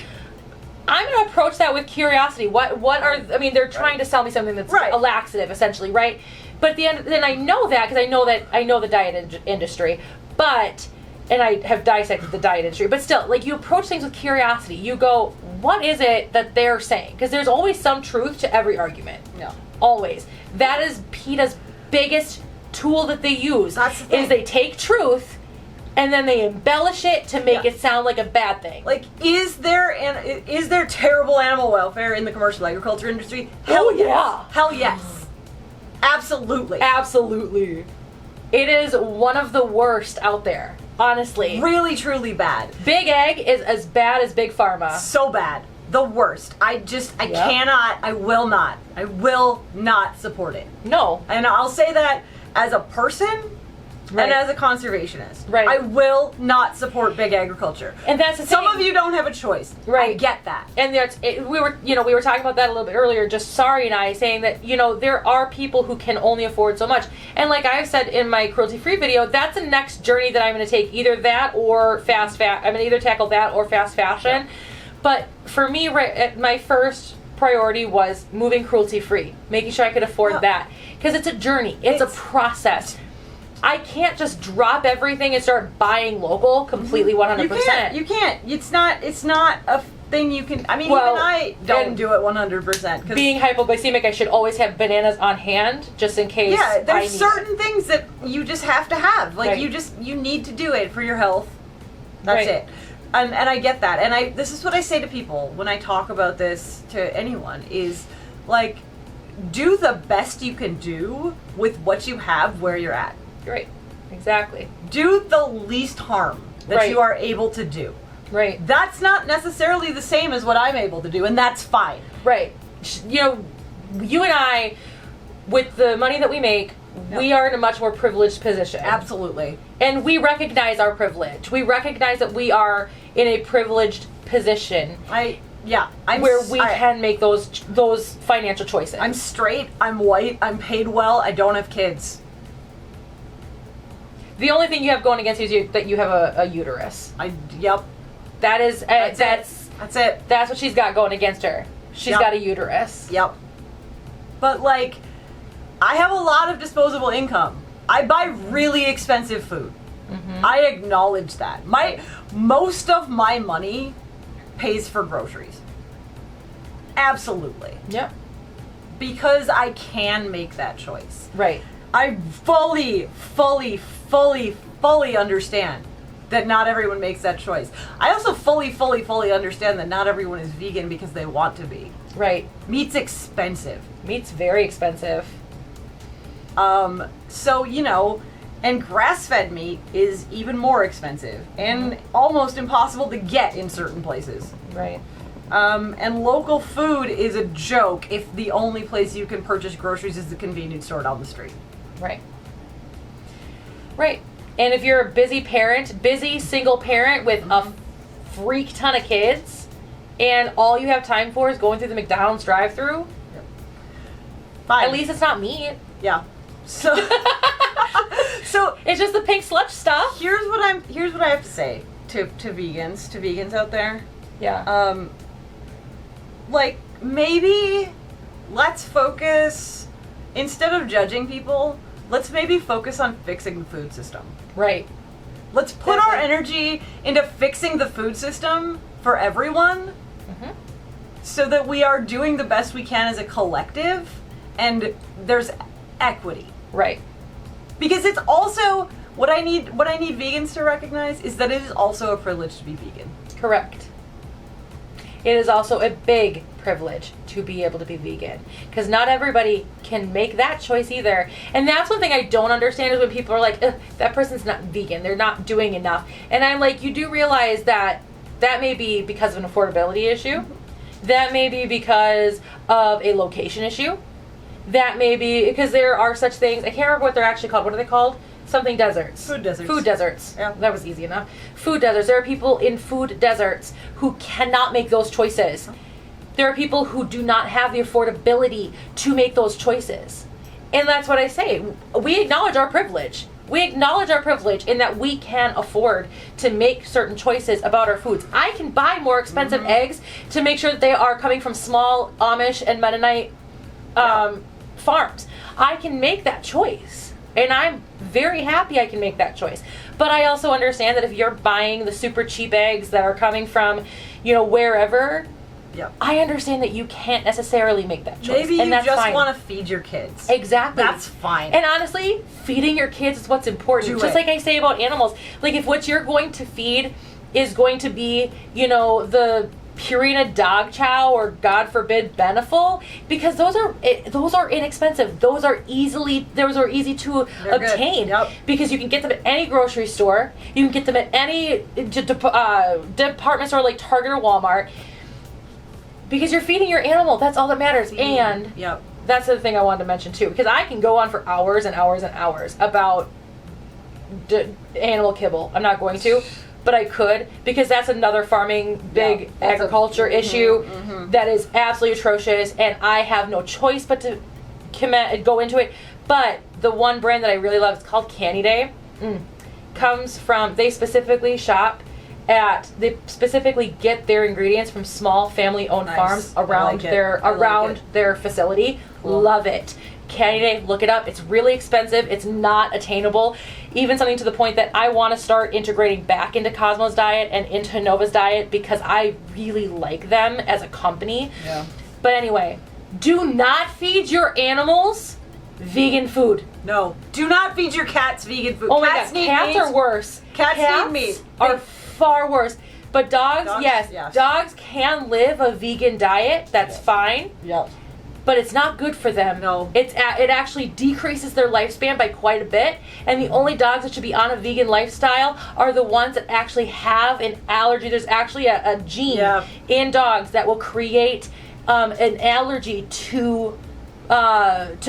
I'm going to approach that with curiosity. They're trying to sell me something that's a laxative, essentially, right? But at the end, then I know that because I know the diet industry, and I have dissected the diet industry. But still, like, you approach things with curiosity. You go, what is it that they're saying? Because there's always some truth to every argument. Yeah. Always. That is PETA's biggest tool that they use. That's the thing. Is they take truth and then they embellish it to make it sound like a bad thing. Like, is there terrible animal welfare in the commercial agriculture industry? Hell yes. Yeah. Hell yes. Absolutely. Absolutely. It is one of the worst out there, honestly. Really, truly bad. Big Ag is as bad as Big Pharma. So bad. The worst. I cannot, I will not support it. No. And I'll say that as a person and as a conservationist. Right. I will not support big agriculture. And that's the thing. Some of you don't have a choice. Right. I get that. And we were talking about that a little bit earlier, just Sari and I, saying that, there are people who can only afford so much. And like I've said in my cruelty-free video, that's the next journey that I'm going to take, either that or I'm going to either tackle that or fast fashion. Yeah. But for me, my first priority was moving cruelty-free, making sure I could afford that. Because it's a journey. It's a process. I can't just drop everything and start buying local completely 100%. You can't. It's not a thing you can. I mean, Well, even I don't do it 100%. Being hypoglycemic, I should always have bananas on hand just in case. Yeah, I there's need certain things that you just have to have. Like, Right. you need to do it for your health. That's Right. it. And I get that. And this is what I say to people when I talk about this to anyone is, like, do the best you can do with what you have where you're at. Right. Exactly. Do the least harm that Right. you are able to do. Right. That's not necessarily the same as what I'm able to do, and that's fine. Right. You know, you and I, with the money that we make, we are in a much more privileged position. Absolutely. And we recognize our privilege. We recognize that we are in a privileged position where we can make those financial choices. I'm straight, I'm white, I'm paid well, I don't have kids. The only thing you have going against you is that you have a uterus. Yep. That is that's it. That's what she's got going against her. She's got a uterus. Yep. But, like, I have a lot of disposable income. I buy really expensive food. Mm-hmm. I acknowledge that. Most of my money pays for groceries. Absolutely. Yep. Because I can make that choice. Right. I fully understand that not everyone makes that choice. I also fully understand that not everyone is vegan because they want to be. Right. Meat's expensive. Meat's very expensive. So, you know, and grass-fed meat is even more expensive and almost impossible to get in certain places. Right. And local food is a joke if the only place you can purchase groceries is the convenience store down the street. Right. Right. And if you're a busy single parent with a freak ton of kids, and all you have time for is going through the McDonald's drive-thru, Fine. at least it's not meat. Yeah. So, so it's just the pink sludge stuff. Here's what I have to say to vegans out there. Yeah. Like, maybe let's focus, instead of judging people, let's maybe focus on fixing the food system. Right. Let's put our energy into fixing the food system for everyone, so that we are doing the best we can as a collective, and there's equity. Right. Because it's also what I need vegans to recognize is that it is also a privilege to be vegan. Correct. It is also a big privilege to be able to be vegan, because not everybody can make that choice either. And that's one thing I don't understand is when people are like, that person's not vegan, they're not doing enough. And I'm like, you do realize that may be because of an affordability issue. That may be because of a location issue. That may be because there are such things, I can't remember what they're actually called. What are they called? Something deserts. Food deserts. Food deserts. Yeah. That was easy enough. Food deserts. There are people in food deserts who cannot make those choices. There are people who do not have the affordability to make those choices. And that's what I say. We acknowledge our privilege. We acknowledge our privilege in that we can afford to make certain choices about our foods. I can buy more expensive eggs to make sure that they are coming from small Amish and Mennonite farms. I can make that choice. And I'm very happy I can make that choice. But I also understand that if you're buying the super cheap eggs that are coming from, wherever, I understand that you can't necessarily make that choice. Maybe and you that's just fine. want to feed your kids. Exactly. That's fine. And honestly, feeding your kids is what's important. Just like I say about animals. Like, if what you're going to feed is going to be, the Purina dog chow or, God forbid, Beneful, because those are inexpensive. Those are easy to obtain. Yep. Because you can get them at any grocery store. You can get them at any department store like Target or Walmart. Because you're feeding your animal. That's all that matters. And that's the thing I wanted to mention too, because I can go on for hours and hours and hours about animal kibble. I'm not going to, but I could, because that's another big agriculture issue that is absolutely atrocious, and I have no choice but to go into it. But the one brand that I really love is called Canny Day. Comes from, they specifically get their ingredients from small family-owned farms around their facility. Cool. Love it. Candy Day, look it up. It's really expensive. It's not attainable. Even something to the point that I want to start integrating back into Cosmo's diet and into Nova's diet because I really like them as a company. Yeah. But anyway, do not feed your animals vegan food. No. Do not feed your cats vegan food. Oh my Cats god, need cats meat. are worse. Cats need meat. Are far worse. But dogs, yes. Yes. Dogs can live a vegan diet. That's fine. Yep. But it's not good for them. No. It actually decreases their lifespan by quite a bit. And the only dogs that should be on a vegan lifestyle are the ones that actually have an allergy. There's actually a gene in dogs that will create an allergy to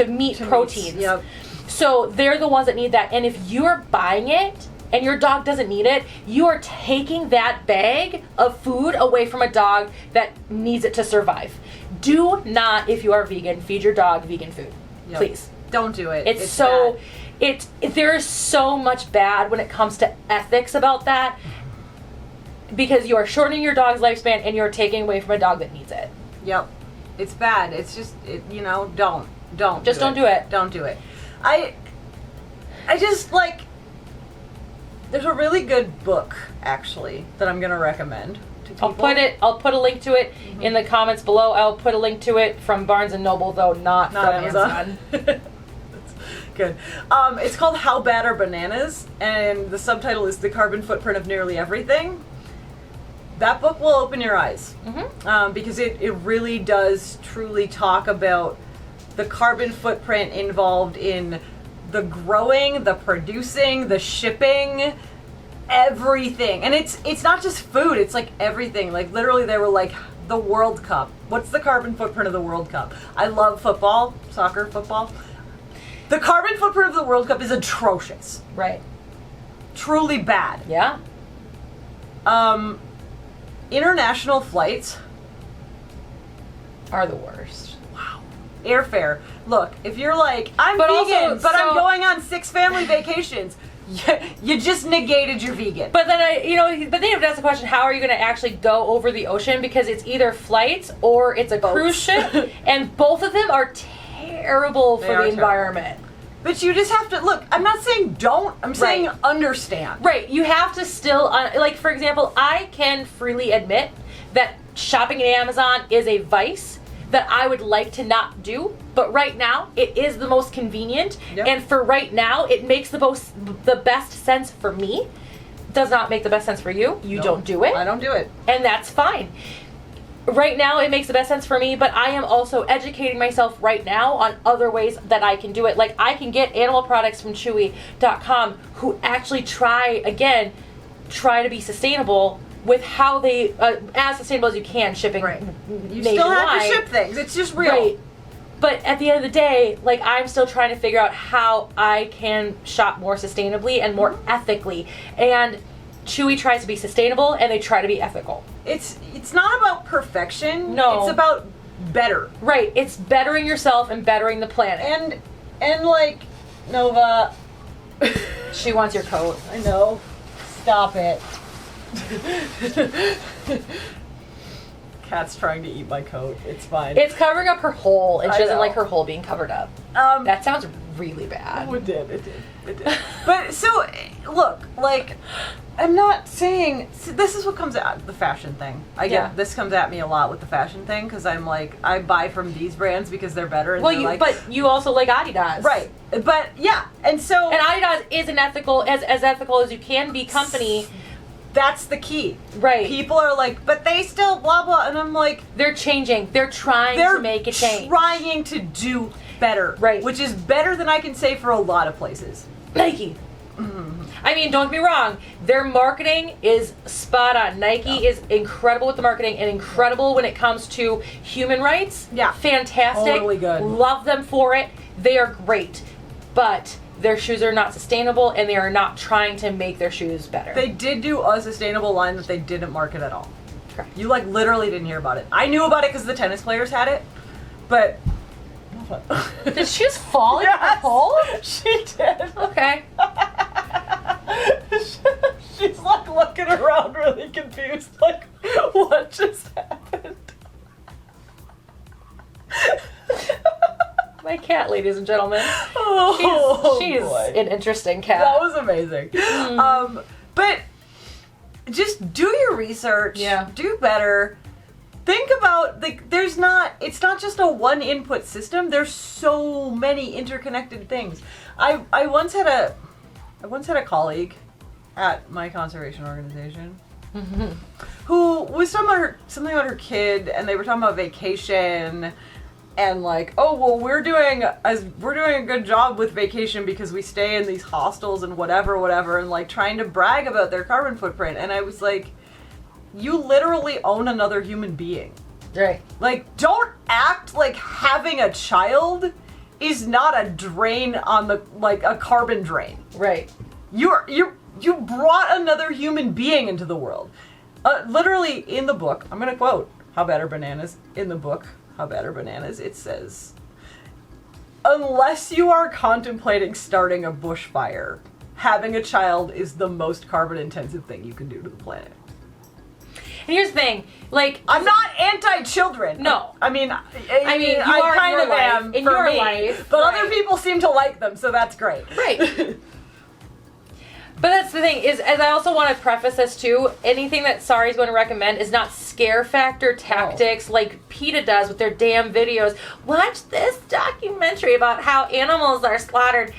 meat proteins. Yep. So they're the ones that need that. And if you're buying it and your dog doesn't need it, you are taking that bag of food away from a dog that needs it to survive. Do not, if you are vegan, feed your dog vegan food. Yep. Please. Don't do it. It's so bad. There is so much bad when it comes to ethics about that because you are shortening your dog's lifespan and you're taking away from a dog that needs it. Yep. It's bad. It's just, don't. Just don't do it. Don't do it. I just, like, there's a really good book, actually, that I'm going to recommend to people. I'll put a link to it in the comments below. I'll put a link to it from Barnes & Noble, though, not from Amazon. That's good. It's called How Bad Are Bananas? And the subtitle is The Carbon Footprint of Nearly Everything. That book will open your eyes. Because it really does truly talk about the carbon footprint involved in the growing, the producing, the shipping, everything. And it's not just food, it's like everything. Like literally they were like, the World Cup. What's the carbon footprint of the World Cup? I love football, soccer, football. The carbon footprint of the World Cup is atrocious. Right. Truly bad. Yeah. International flights are the worst. Wow. Airfare. Look, if you're like, I'm But vegan, also, but I'm so- going on 6 family vacations, you just negated your vegan. But then but then you have to ask the question: how are you going to actually go over the ocean? Because it's either flights or it's a cruise ship, and both of them are terrible for the environment. But you just have to look. I'm not saying don't. I'm saying understand. Right. You have to still like, for example, I can freely admit that shopping at Amazon is a vice that I would like to not do, but right now it is the most convenient, and for right now it makes the best sense for me. It does not make the best sense for you. You don't do it. I don't do it, and that's fine. Right now it makes the best sense for me, but I am also educating myself right now on other ways that I can do it. Like I can get animal products from Chewy.com who actually try to be sustainable with how they, as sustainable as you can, shipping You still have to ship things. It's just real. Right. But at the end of the day, like I'm still trying to figure out how I can shop more sustainably and more ethically. And Chewy tries to be sustainable and they try to be ethical. It's not about perfection. No. It's about better. Right. It's bettering yourself and bettering the planet. And like, Nova. She wants your coat. I know. Stop it. Cat's trying to eat my coat. It's fine. It's covering up her hole, and she doesn't know. like her hole being covered up. That sounds really bad. Oh, it did. But so, look, like, I'm not saying this is what comes out the fashion thing. This comes at me a lot with the fashion thing because I'm like, I buy from these brands because they're better. And but you also like Adidas, right? But yeah, and Adidas is an ethical as ethical as you can be company. That's the key. Right. People are like, but they still blah blah, and I'm like, they're changing. They're trying to make a change. Trying to do better. Right. Which is better than I can say for a lot of places. Nike. I mean, don't get me wrong. Their marketing is spot on. Nike is incredible with the marketing and incredible when it comes to human rights. Yeah. Fantastic. Totally good. Love them for it. They are great. But their shoes are not sustainable and they are not trying to make their shoes better. They did do a sustainable line that they didn't market at all. Correct. You like literally didn't hear about it. I knew about it because the tennis players had it, but did she just fall into the hole? She did. Okay. She's like looking around really confused, like, what just happened? My cat laid ladies and gentlemen. Oh, she's boy. an interesting cat. That was amazing. But just do your research. Yeah. Do better. Think about, like, it's not just a one input system. There's so many interconnected things. I once had a colleague at my conservation organization who was talking about something about her kid, and they were talking about vacation, and like, oh well, we're doing a good job with vacation because we stay in these hostels and whatever, and like trying to brag about their carbon footprint, and I was like, you literally own another human being. Right. Like, don't act like having a child is not a drain on the, like, a carbon drain. Right. You brought another human being into the world. Literally, in the book, I'm gonna quote How Bad Are Bananas? In the book, How Bad Are Bananas? It says, unless you are contemplating starting a bushfire, having a child is the most carbon intensive thing you can do to the planet. And here's the thing, like, I'm not anti-children. No. I mean, you are kind in of your am life, in for your me, life, but right. other people seem to like them, so that's great. Right. But that's the thing, is, as I also want to preface this too, anything that Sari's going to recommend is not scare factor tactics like PETA does with their damn videos. Watch this documentary about how animals are slaughtered.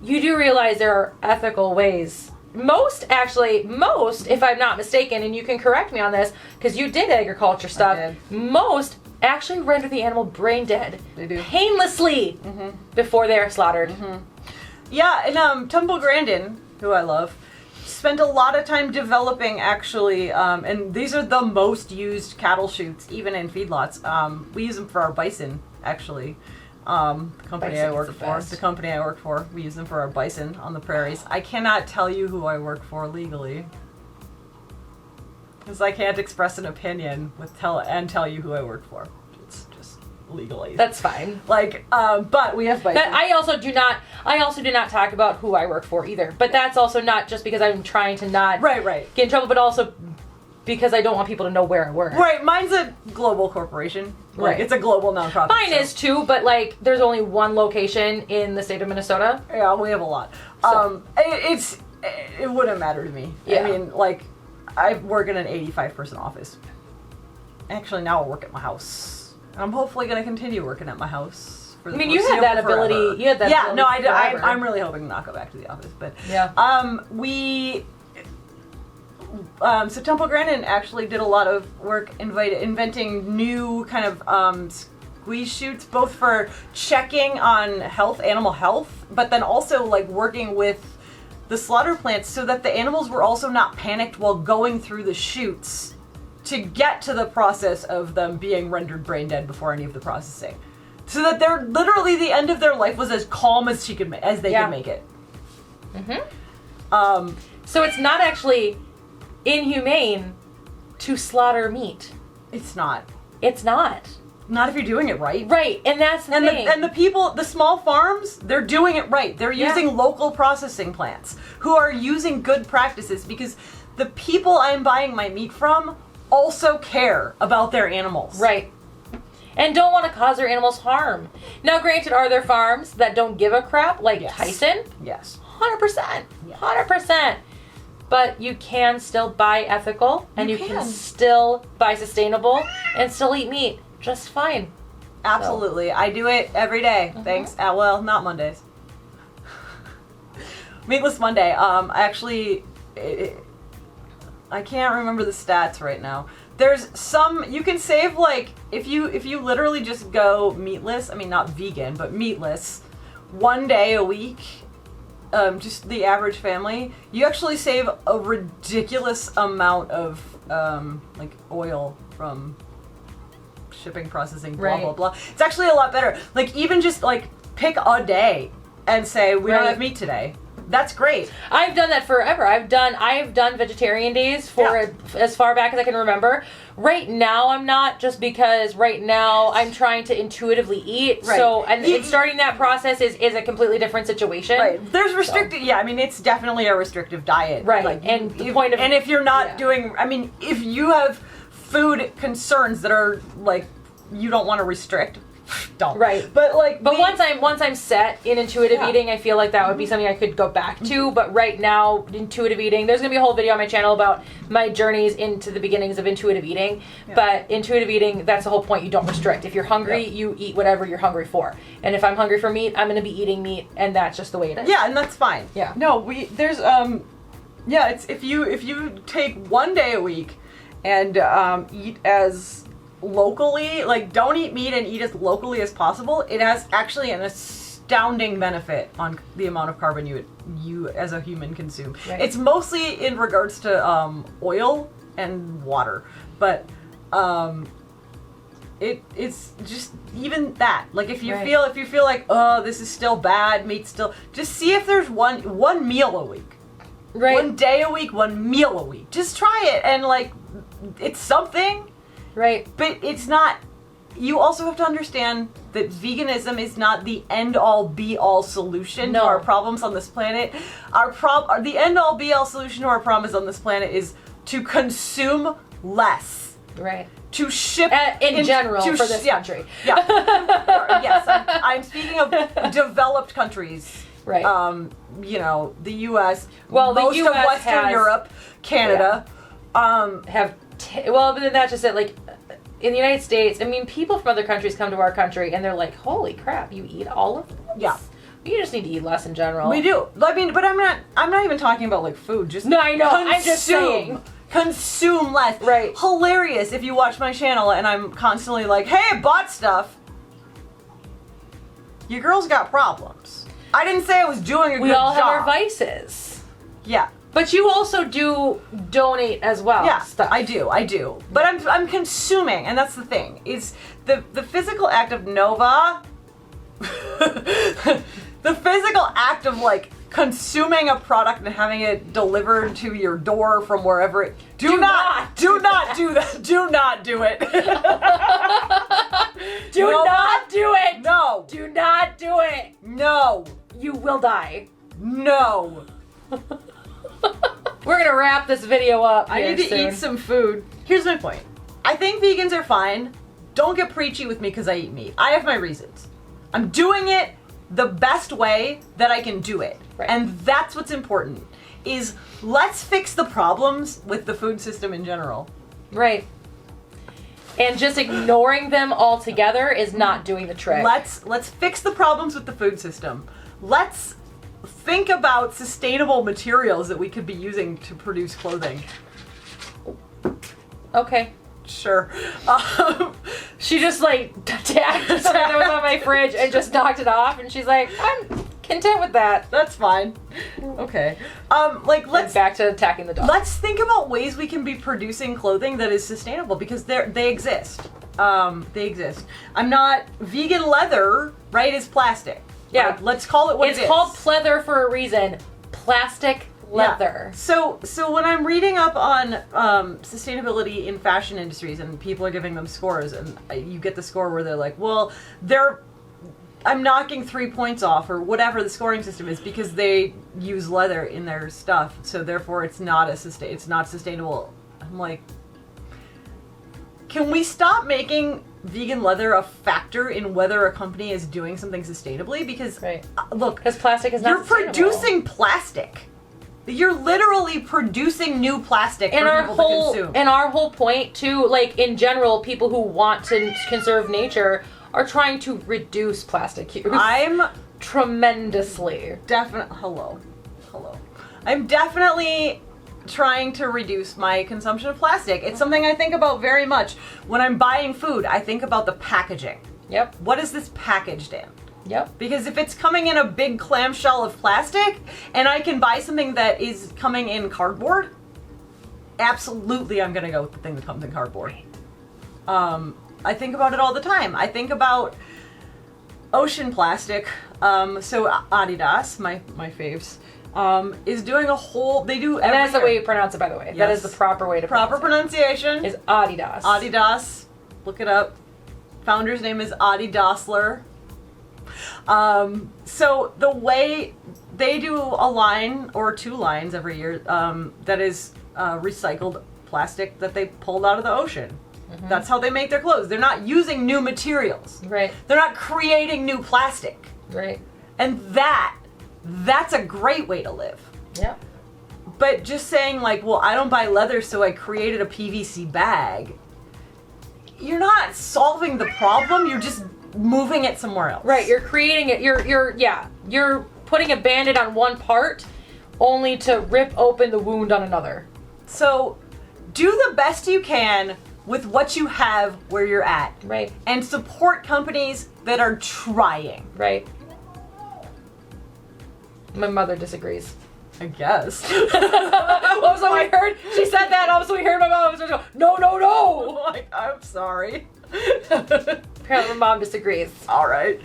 You do realize there are ethical ways. Most, if I'm not mistaken, and you can correct me on this, because you did agriculture stuff, most actually render the animal brain dead. They do. Painlessly before they are slaughtered. Yeah, and Temple Grandin, who I love, spent a lot of time developing, actually, and these are the most used cattle chutes, even in feedlots. We use them for our bison, actually. The company I work for, we use them for our bison on the prairies. I cannot tell you who I work for legally, because I can't express an opinion tell you who I work for. It's just legally. That's fine. Like, but we have bison. I also do not talk about who I work for either. But that's also not just because I'm trying to not right. get in trouble, but also because I don't want people to know where I work. Right, mine's a global corporation. Like, Right. it's a global nonprofit. Mine is too, but like, there's only one location in the state of Minnesota. Yeah, we have a lot. So. It wouldn't matter to me. Yeah. I mean, like, I work in an 85-person office. Actually, now I work at my house. I'm hopefully going to continue working at my house. For the You had that ability. forever. You had that. Yeah, ability no, forever. I'm really hoping to not go back to the office. But Yeah. So Temple Grandin actually did a lot of work inventing new kind of squeeze chutes, both for checking on animal health, but then also like working with the slaughter plants so that the animals were also not panicked while going through the chutes to get to the process of them being rendered brain dead before any of the processing. So that they're literally the end of their life was as calm as they could make it. So it's not actually inhumane to slaughter meat. It's not. It's not. Not if you're doing it right. Right, and that's the thing. And the people, the small farms, they're doing it right. They're using local processing plants who are using good practices, because the people I'm buying my meat from also care about their animals. Right. And don't want to cause their animals harm. Now, granted, are there farms that don't give a crap, like Tyson? Yes. 100%. 100%. But you can still buy ethical, and you can still buy sustainable, and still eat meat just fine. Absolutely. So. I do it every day. Thanks. Well, not Mondays. Meatless Monday. I can't remember the stats right now. There's some, you can save, like, if you literally just go meatless, I mean not vegan, but meatless, one day a week, just the average family, you actually save a ridiculous amount of like oil from shipping, processing, blah blah blah. It's actually a lot better. Like, even just like pick a day and say we don't have meat today. That's great. I've done that forever. I've done vegetarian days for as far back as I can remember. Right now I'm not, just because right now I'm trying to intuitively eat. Right. So and starting that process is a completely different situation. Right. There's restricted. So. Yeah, I mean, it's definitely a restrictive diet. Right. Like, and the point of, and if you're not doing, I mean, if you have food concerns that are like you don't want to restrict, don't. Right. But like, But once I'm set in intuitive eating, I feel like that would be something I could go back to. But right now, intuitive eating, there's gonna be a whole video on my channel about my journeys into the beginnings of intuitive eating. Yeah. But intuitive eating, that's the whole point. You don't restrict. If you're hungry, you eat whatever you're hungry for. And if I'm hungry for meat, I'm gonna be eating meat, and that's just the way it is. Yeah, and that's fine. Yeah. No, there's it's if you take one day a week and eat as locally, like don't eat meat and eat as locally as possible, it has actually an astounding benefit on the amount of carbon you as a human consume. Right. It's mostly in regards to oil and water, but it's just even that. Like if you feel like, oh, this is still bad, meat's still, just see if there's one meal a week. Right. One day a week, one meal a week. Just try it, and like it's something. Right. But it's not, you also have to understand that veganism is not the end-all be-all solution to our problems on this planet. The end-all be-all solution to our problems on this planet is to consume less. Right. To ship in general for this country. Yeah. Yes, I'm speaking of developed countries. Right. The U.S. Well, most the U.S. of Western Europe, Canada, but then that's just it. Like in the United States, I mean, people from other countries come to our country and they're like, "Holy crap, you eat all of this?" Yeah. You just need to eat less in general. We do. I mean, but I'm not even talking about like food. Just no, I know. I'm just saying. Consume less. Right. Hilarious if you watch my channel and I'm constantly like, "Hey, I bought stuff." Your girl's got problems. I didn't say I was doing a good job. We all have our vices. Yeah. But you also do donate as well. Yeah, stuff. I do. But I'm consuming, and that's the thing. Is the physical act of Nova, the physical act of like consuming a product and having it delivered to your door from wherever it. Do not do that. Do not do it. Do not do it. No. Do not do it. No. You will die. No. We're gonna wrap this video up. I need to eat some food. Here's my point. I think vegans are fine. Don't get preachy with me because I eat meat. I have my reasons. I'm doing it the best way that I can do it. Right. And that's what's important. Is let's fix the problems with the food system in general. Right. And just ignoring them altogether is not doing the trick. Let's fix the problems with the food system. Let's think about sustainable materials that we could be using to produce clothing. Okay. Sure. She just like tagged something that was on my fridge and just knocked it off, and she's like, I'm content with that. That's fine. Okay. Let's and back to attacking the dog. Let's think about ways we can be producing clothing that is sustainable because they exist. They exist. I'm not vegan leather, right? Is plastic. Yeah. Like, let's call it what it is. It's called pleather for a reason. Plastic leather. Yeah. So when I'm reading up on sustainability in fashion industries and people are giving them scores, and you get the score where they're like, well, I'm knocking 3 points off or whatever the scoring system is because they use leather in their stuff, so therefore it's not sustainable. I'm like, can we stop making vegan leather a factor in whether a company is doing something sustainably? Because look, because plastic is not sustainable. You're producing plastic. You're literally producing new plastic for people to consume. And our whole point too, like in general, people who want to conserve nature are trying to reduce plastic use. I'm tremendously. Hello. I'm definitely trying to reduce my consumption of plastic. It's something I think about very much. When I'm buying food, I think about the packaging. Yep. What is this packaged in? Yep. Because if it's coming in a big clamshell of plastic and I can buy something that is coming in cardboard, absolutely I'm going to go with the thing that comes in cardboard. I think about it all the time. I think about ocean plastic. So Adidas, my faves, is doing a whole, they do every And that's the year. way you pronounce it, by the way. Yes. That is the proper way to proper pronounce pronunciation. Is Adidas. Adidas. Look it up. Founder's name is Adi Dassler. So the way they do a line or 2 lines every year that is recycled plastic that they pulled out of the ocean. That's how they make their clothes. They're not using new materials. Right. They're not creating new plastic. Right. And that's a great way to live. Yeah. But just saying like, well, I don't buy leather, so I created a PVC bag. You're not solving the problem. You're just moving it somewhere else. Right. You're creating it. You're putting a Band-Aid on one part only to rip open the wound on another. So do the best you can with what you have where you're at. Right. And support companies that are trying. Right. My mother disagrees. I guess. Also, we heard, she said that, also we heard my mom was go, no. Like, I'm sorry. Apparently my mom disagrees. All right.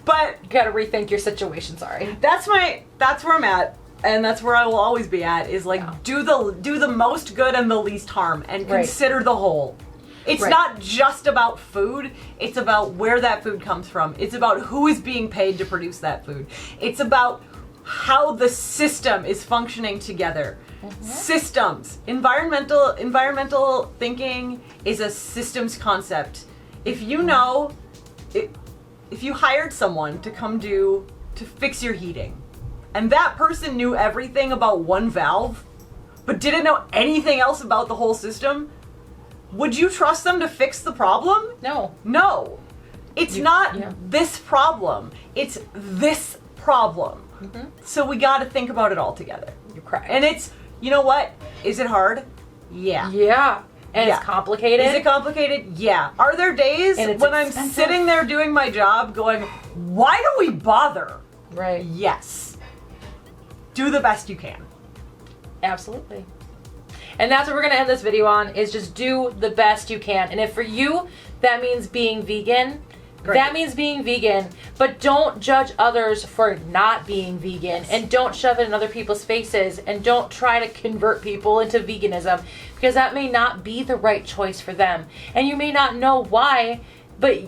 But You gotta rethink your situation, sorry. that's where I'm at. And that's where I will always be at, is like, do the most good and the least harm, and Right. consider the whole. It's Right. not just about food, it's about where that food comes from. It's about who is being paid to produce that food. It's about how the system is functioning together. Systems. Environmental thinking is a systems concept. If you know, if you hired someone to come to fix your heating, and that person knew everything about one valve, but didn't know anything else about the whole system, would you trust them to fix the problem? No. No. It's not yeah. this problem. It's this problem. So we got to think about it all together. You're correct. And it's, you know what? Is it hard? Yeah. Yeah. And Yeah. it's complicated. Is it complicated? Yeah. Are there days And it's when I'm expensive. sitting there doing my job going, why do we bother? Right. Yes. Do the best you can. Absolutely. And that's what we're going to end this video on, is just do the best you can. And if for you, that means being vegan, Great. that means being vegan. But don't judge others for not being vegan. And don't shove it in other people's faces. And don't try to convert people into veganism, because that may not be the right choice for them. And you may not know why, but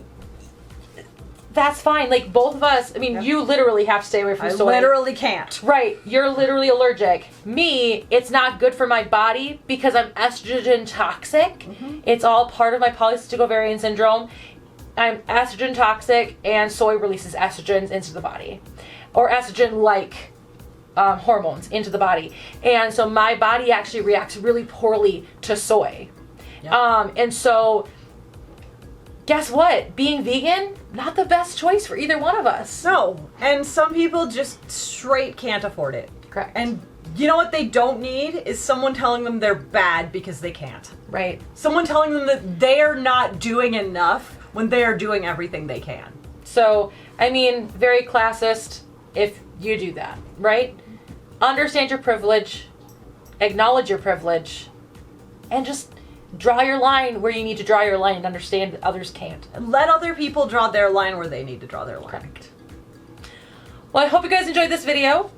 that's fine. Like, both of us, I mean, you literally have to stay away from I soy. literally can't. Right, you're literally allergic. Me, it's not good for my body because I'm estrogen toxic. It's all part of my polycystic ovarian syndrome. I'm estrogen toxic, and soy releases estrogens into the body, or estrogen-like hormones into the body. And so my body actually reacts really poorly to soy. Yep. And so guess what? Being vegan, not the best choice for either one of us. No. And some people just straight can't afford it. Correct. And you know what they don't need is someone telling them they're bad because they can't. Right. Someone telling them that they are not doing enough when they are doing everything they can. So, I mean, very classist if you do that, right? Understand your privilege, acknowledge your privilege, and just draw your line where you need to draw your line and understand that others can't. And let other people draw their line where they need to draw their line. Correct. Well, I hope you guys enjoyed this video.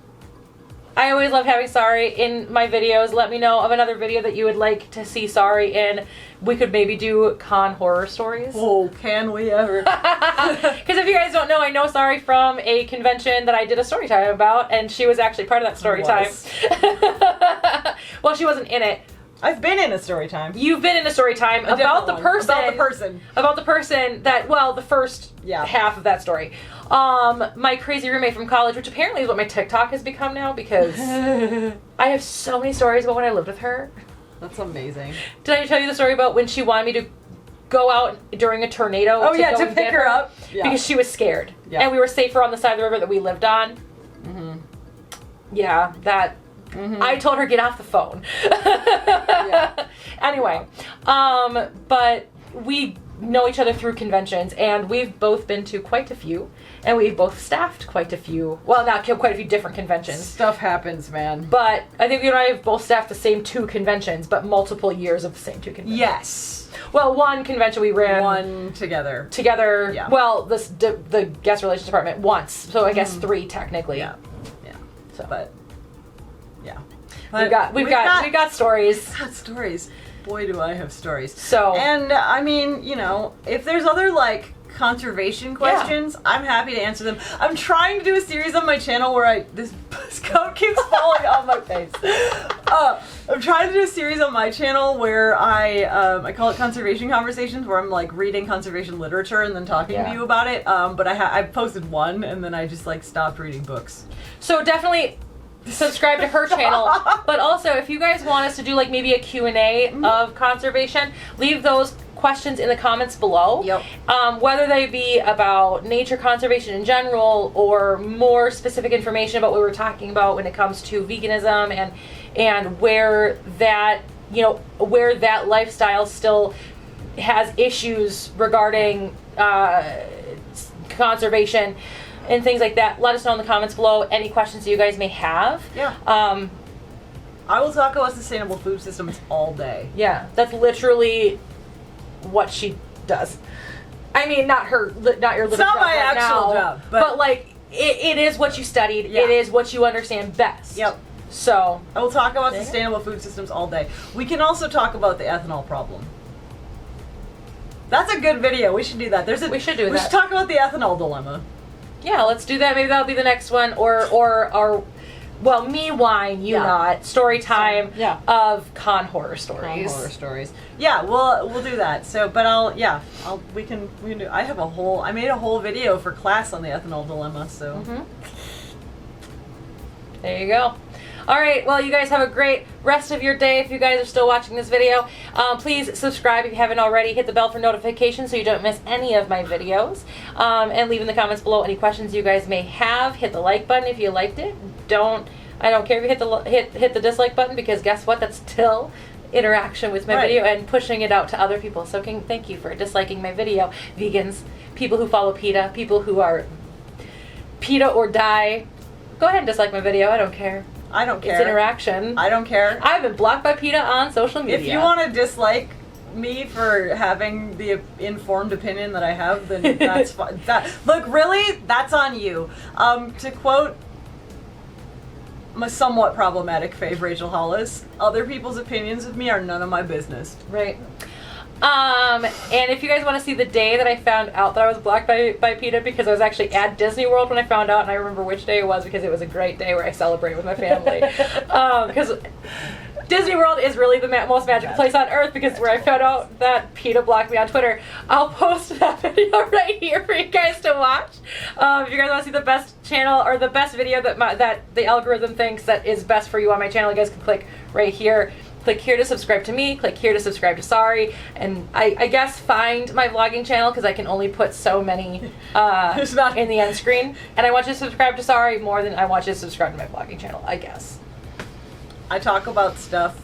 I always love having Sari in my videos. Let me know of another video that you would like to see Sari in. We could maybe do con horror stories. Oh, can we ever? Because if you guys don't know, I know Sari from a convention that I did a story time about, and she was actually part of that story time. Well, she wasn't in it. I've been in a story time. You've been in a story time about the person. About the person that, well, the first half of that story. My crazy roommate from college, which apparently is what my TikTok has become now, because I have so many stories about when I lived with her. That's amazing. Did I tell you the story about when she wanted me to go out during a tornado? Oh, yeah, go to and pick get her up. Yeah. Because she was scared. Yeah. And we were safer on the side of the river that we lived on. Mm-hmm. Yeah, that... Mm-hmm. I told her, get off the phone. Yeah. Anyway, but we know each other through conventions, and we've both been to quite a few, and we've both staffed quite a few, well, not quite a few different conventions. Stuff happens, man. But I think you and I have both staffed the same 2 conventions, but multiple years of the same 2 conventions. Yes. Well, one convention we ran... One together. Together, Yeah. well, the guest relations department once, so I guess 3 technically. Yeah. Yeah. So. But, yeah. We've got stories. Got stories. Boy, do I have stories. So. And, I mean, you know, if there's other, like, conservation questions, I'm happy to answer them. I'm trying to do a series on my channel where this coat keeps falling on my face. I'm trying to do a series on my channel where I call it Conservation Conversations, where I'm like reading conservation literature and then talking to you about it. But I posted one and then I just like stopped reading books. So definitely subscribe to her channel, but also if you guys want us to do like maybe a Q&A of conservation, leave those questions in the comments below. Whether they be about nature conservation in general or more specific information about what we were talking about when it comes to veganism and where that, you know, where that lifestyle still has issues regarding conservation and things like that. Let us know in the comments below any questions you guys may have. I will talk about sustainable food systems all day. That's literally what she does. I mean, not your little job. It's not my right actual now, job, but like it is what you studied. It is what you understand best. So I will talk about sustainable food systems all day. We can also talk about the ethanol problem. That's a good video. We should do that. We should do that. We should talk about the ethanol dilemma. Yeah, let's do that. Maybe that'll be the next one, or well, me whine, you not. Story time of con horror stories. Yeah, we'll do that. So, but we can do. I made a whole video for class on the ethanol dilemma. So there you go. All right, well, you guys have a great rest of your day. If you guys are still watching this video, please subscribe if you haven't already. Hit the bell for notifications so you don't miss any of my videos. And leave in the comments below any questions you guys may have. Hit the like button if you liked it. I don't care if you hit the dislike button, because guess what? That's still interaction with my video and pushing it out to other people. So thank you for disliking my video. Vegans, people who follow PETA, people who are PETA or die. Go ahead and dislike my video. I don't care. I don't care. It's interaction. I don't care. I've been blocked by PETA on social media. If you want to dislike me for having the informed opinion that I have, then that's fine. Look, really, that's on you. To quote my somewhat problematic fave Rachel Hollis, other people's opinions of me are none of my business. Right. And if you guys want to see the day that I found out that I was blocked by PETA, because I was actually at Disney World when I found out, and I remember which day it was because it was a great day where I celebrated with my family. Because Disney World is really the most magical place on earth, because where I found out that PETA blocked me on Twitter. I'll post that video right here for you guys to watch. If you guys want to see the best channel or the best video that the algorithm thinks that is best for you on my channel, you guys can click right here. Click here to subscribe to me, click here to subscribe to Sari, and I guess find my vlogging channel, because I can only put so many in the end screen. And I want you to subscribe to Sari more than I want you to subscribe to my vlogging channel, I guess. I talk about stuff.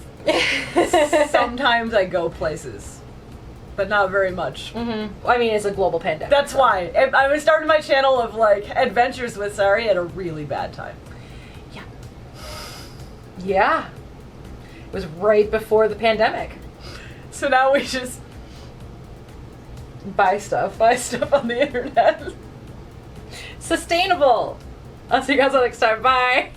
Sometimes I go places, but not very much. I mean, it's a global pandemic. That's why. I started my channel of like adventures with Sari at a really bad time. Yeah. It was right before the pandemic. So now we just buy stuff on the internet. Sustainable. I'll see you guys all next time. Bye.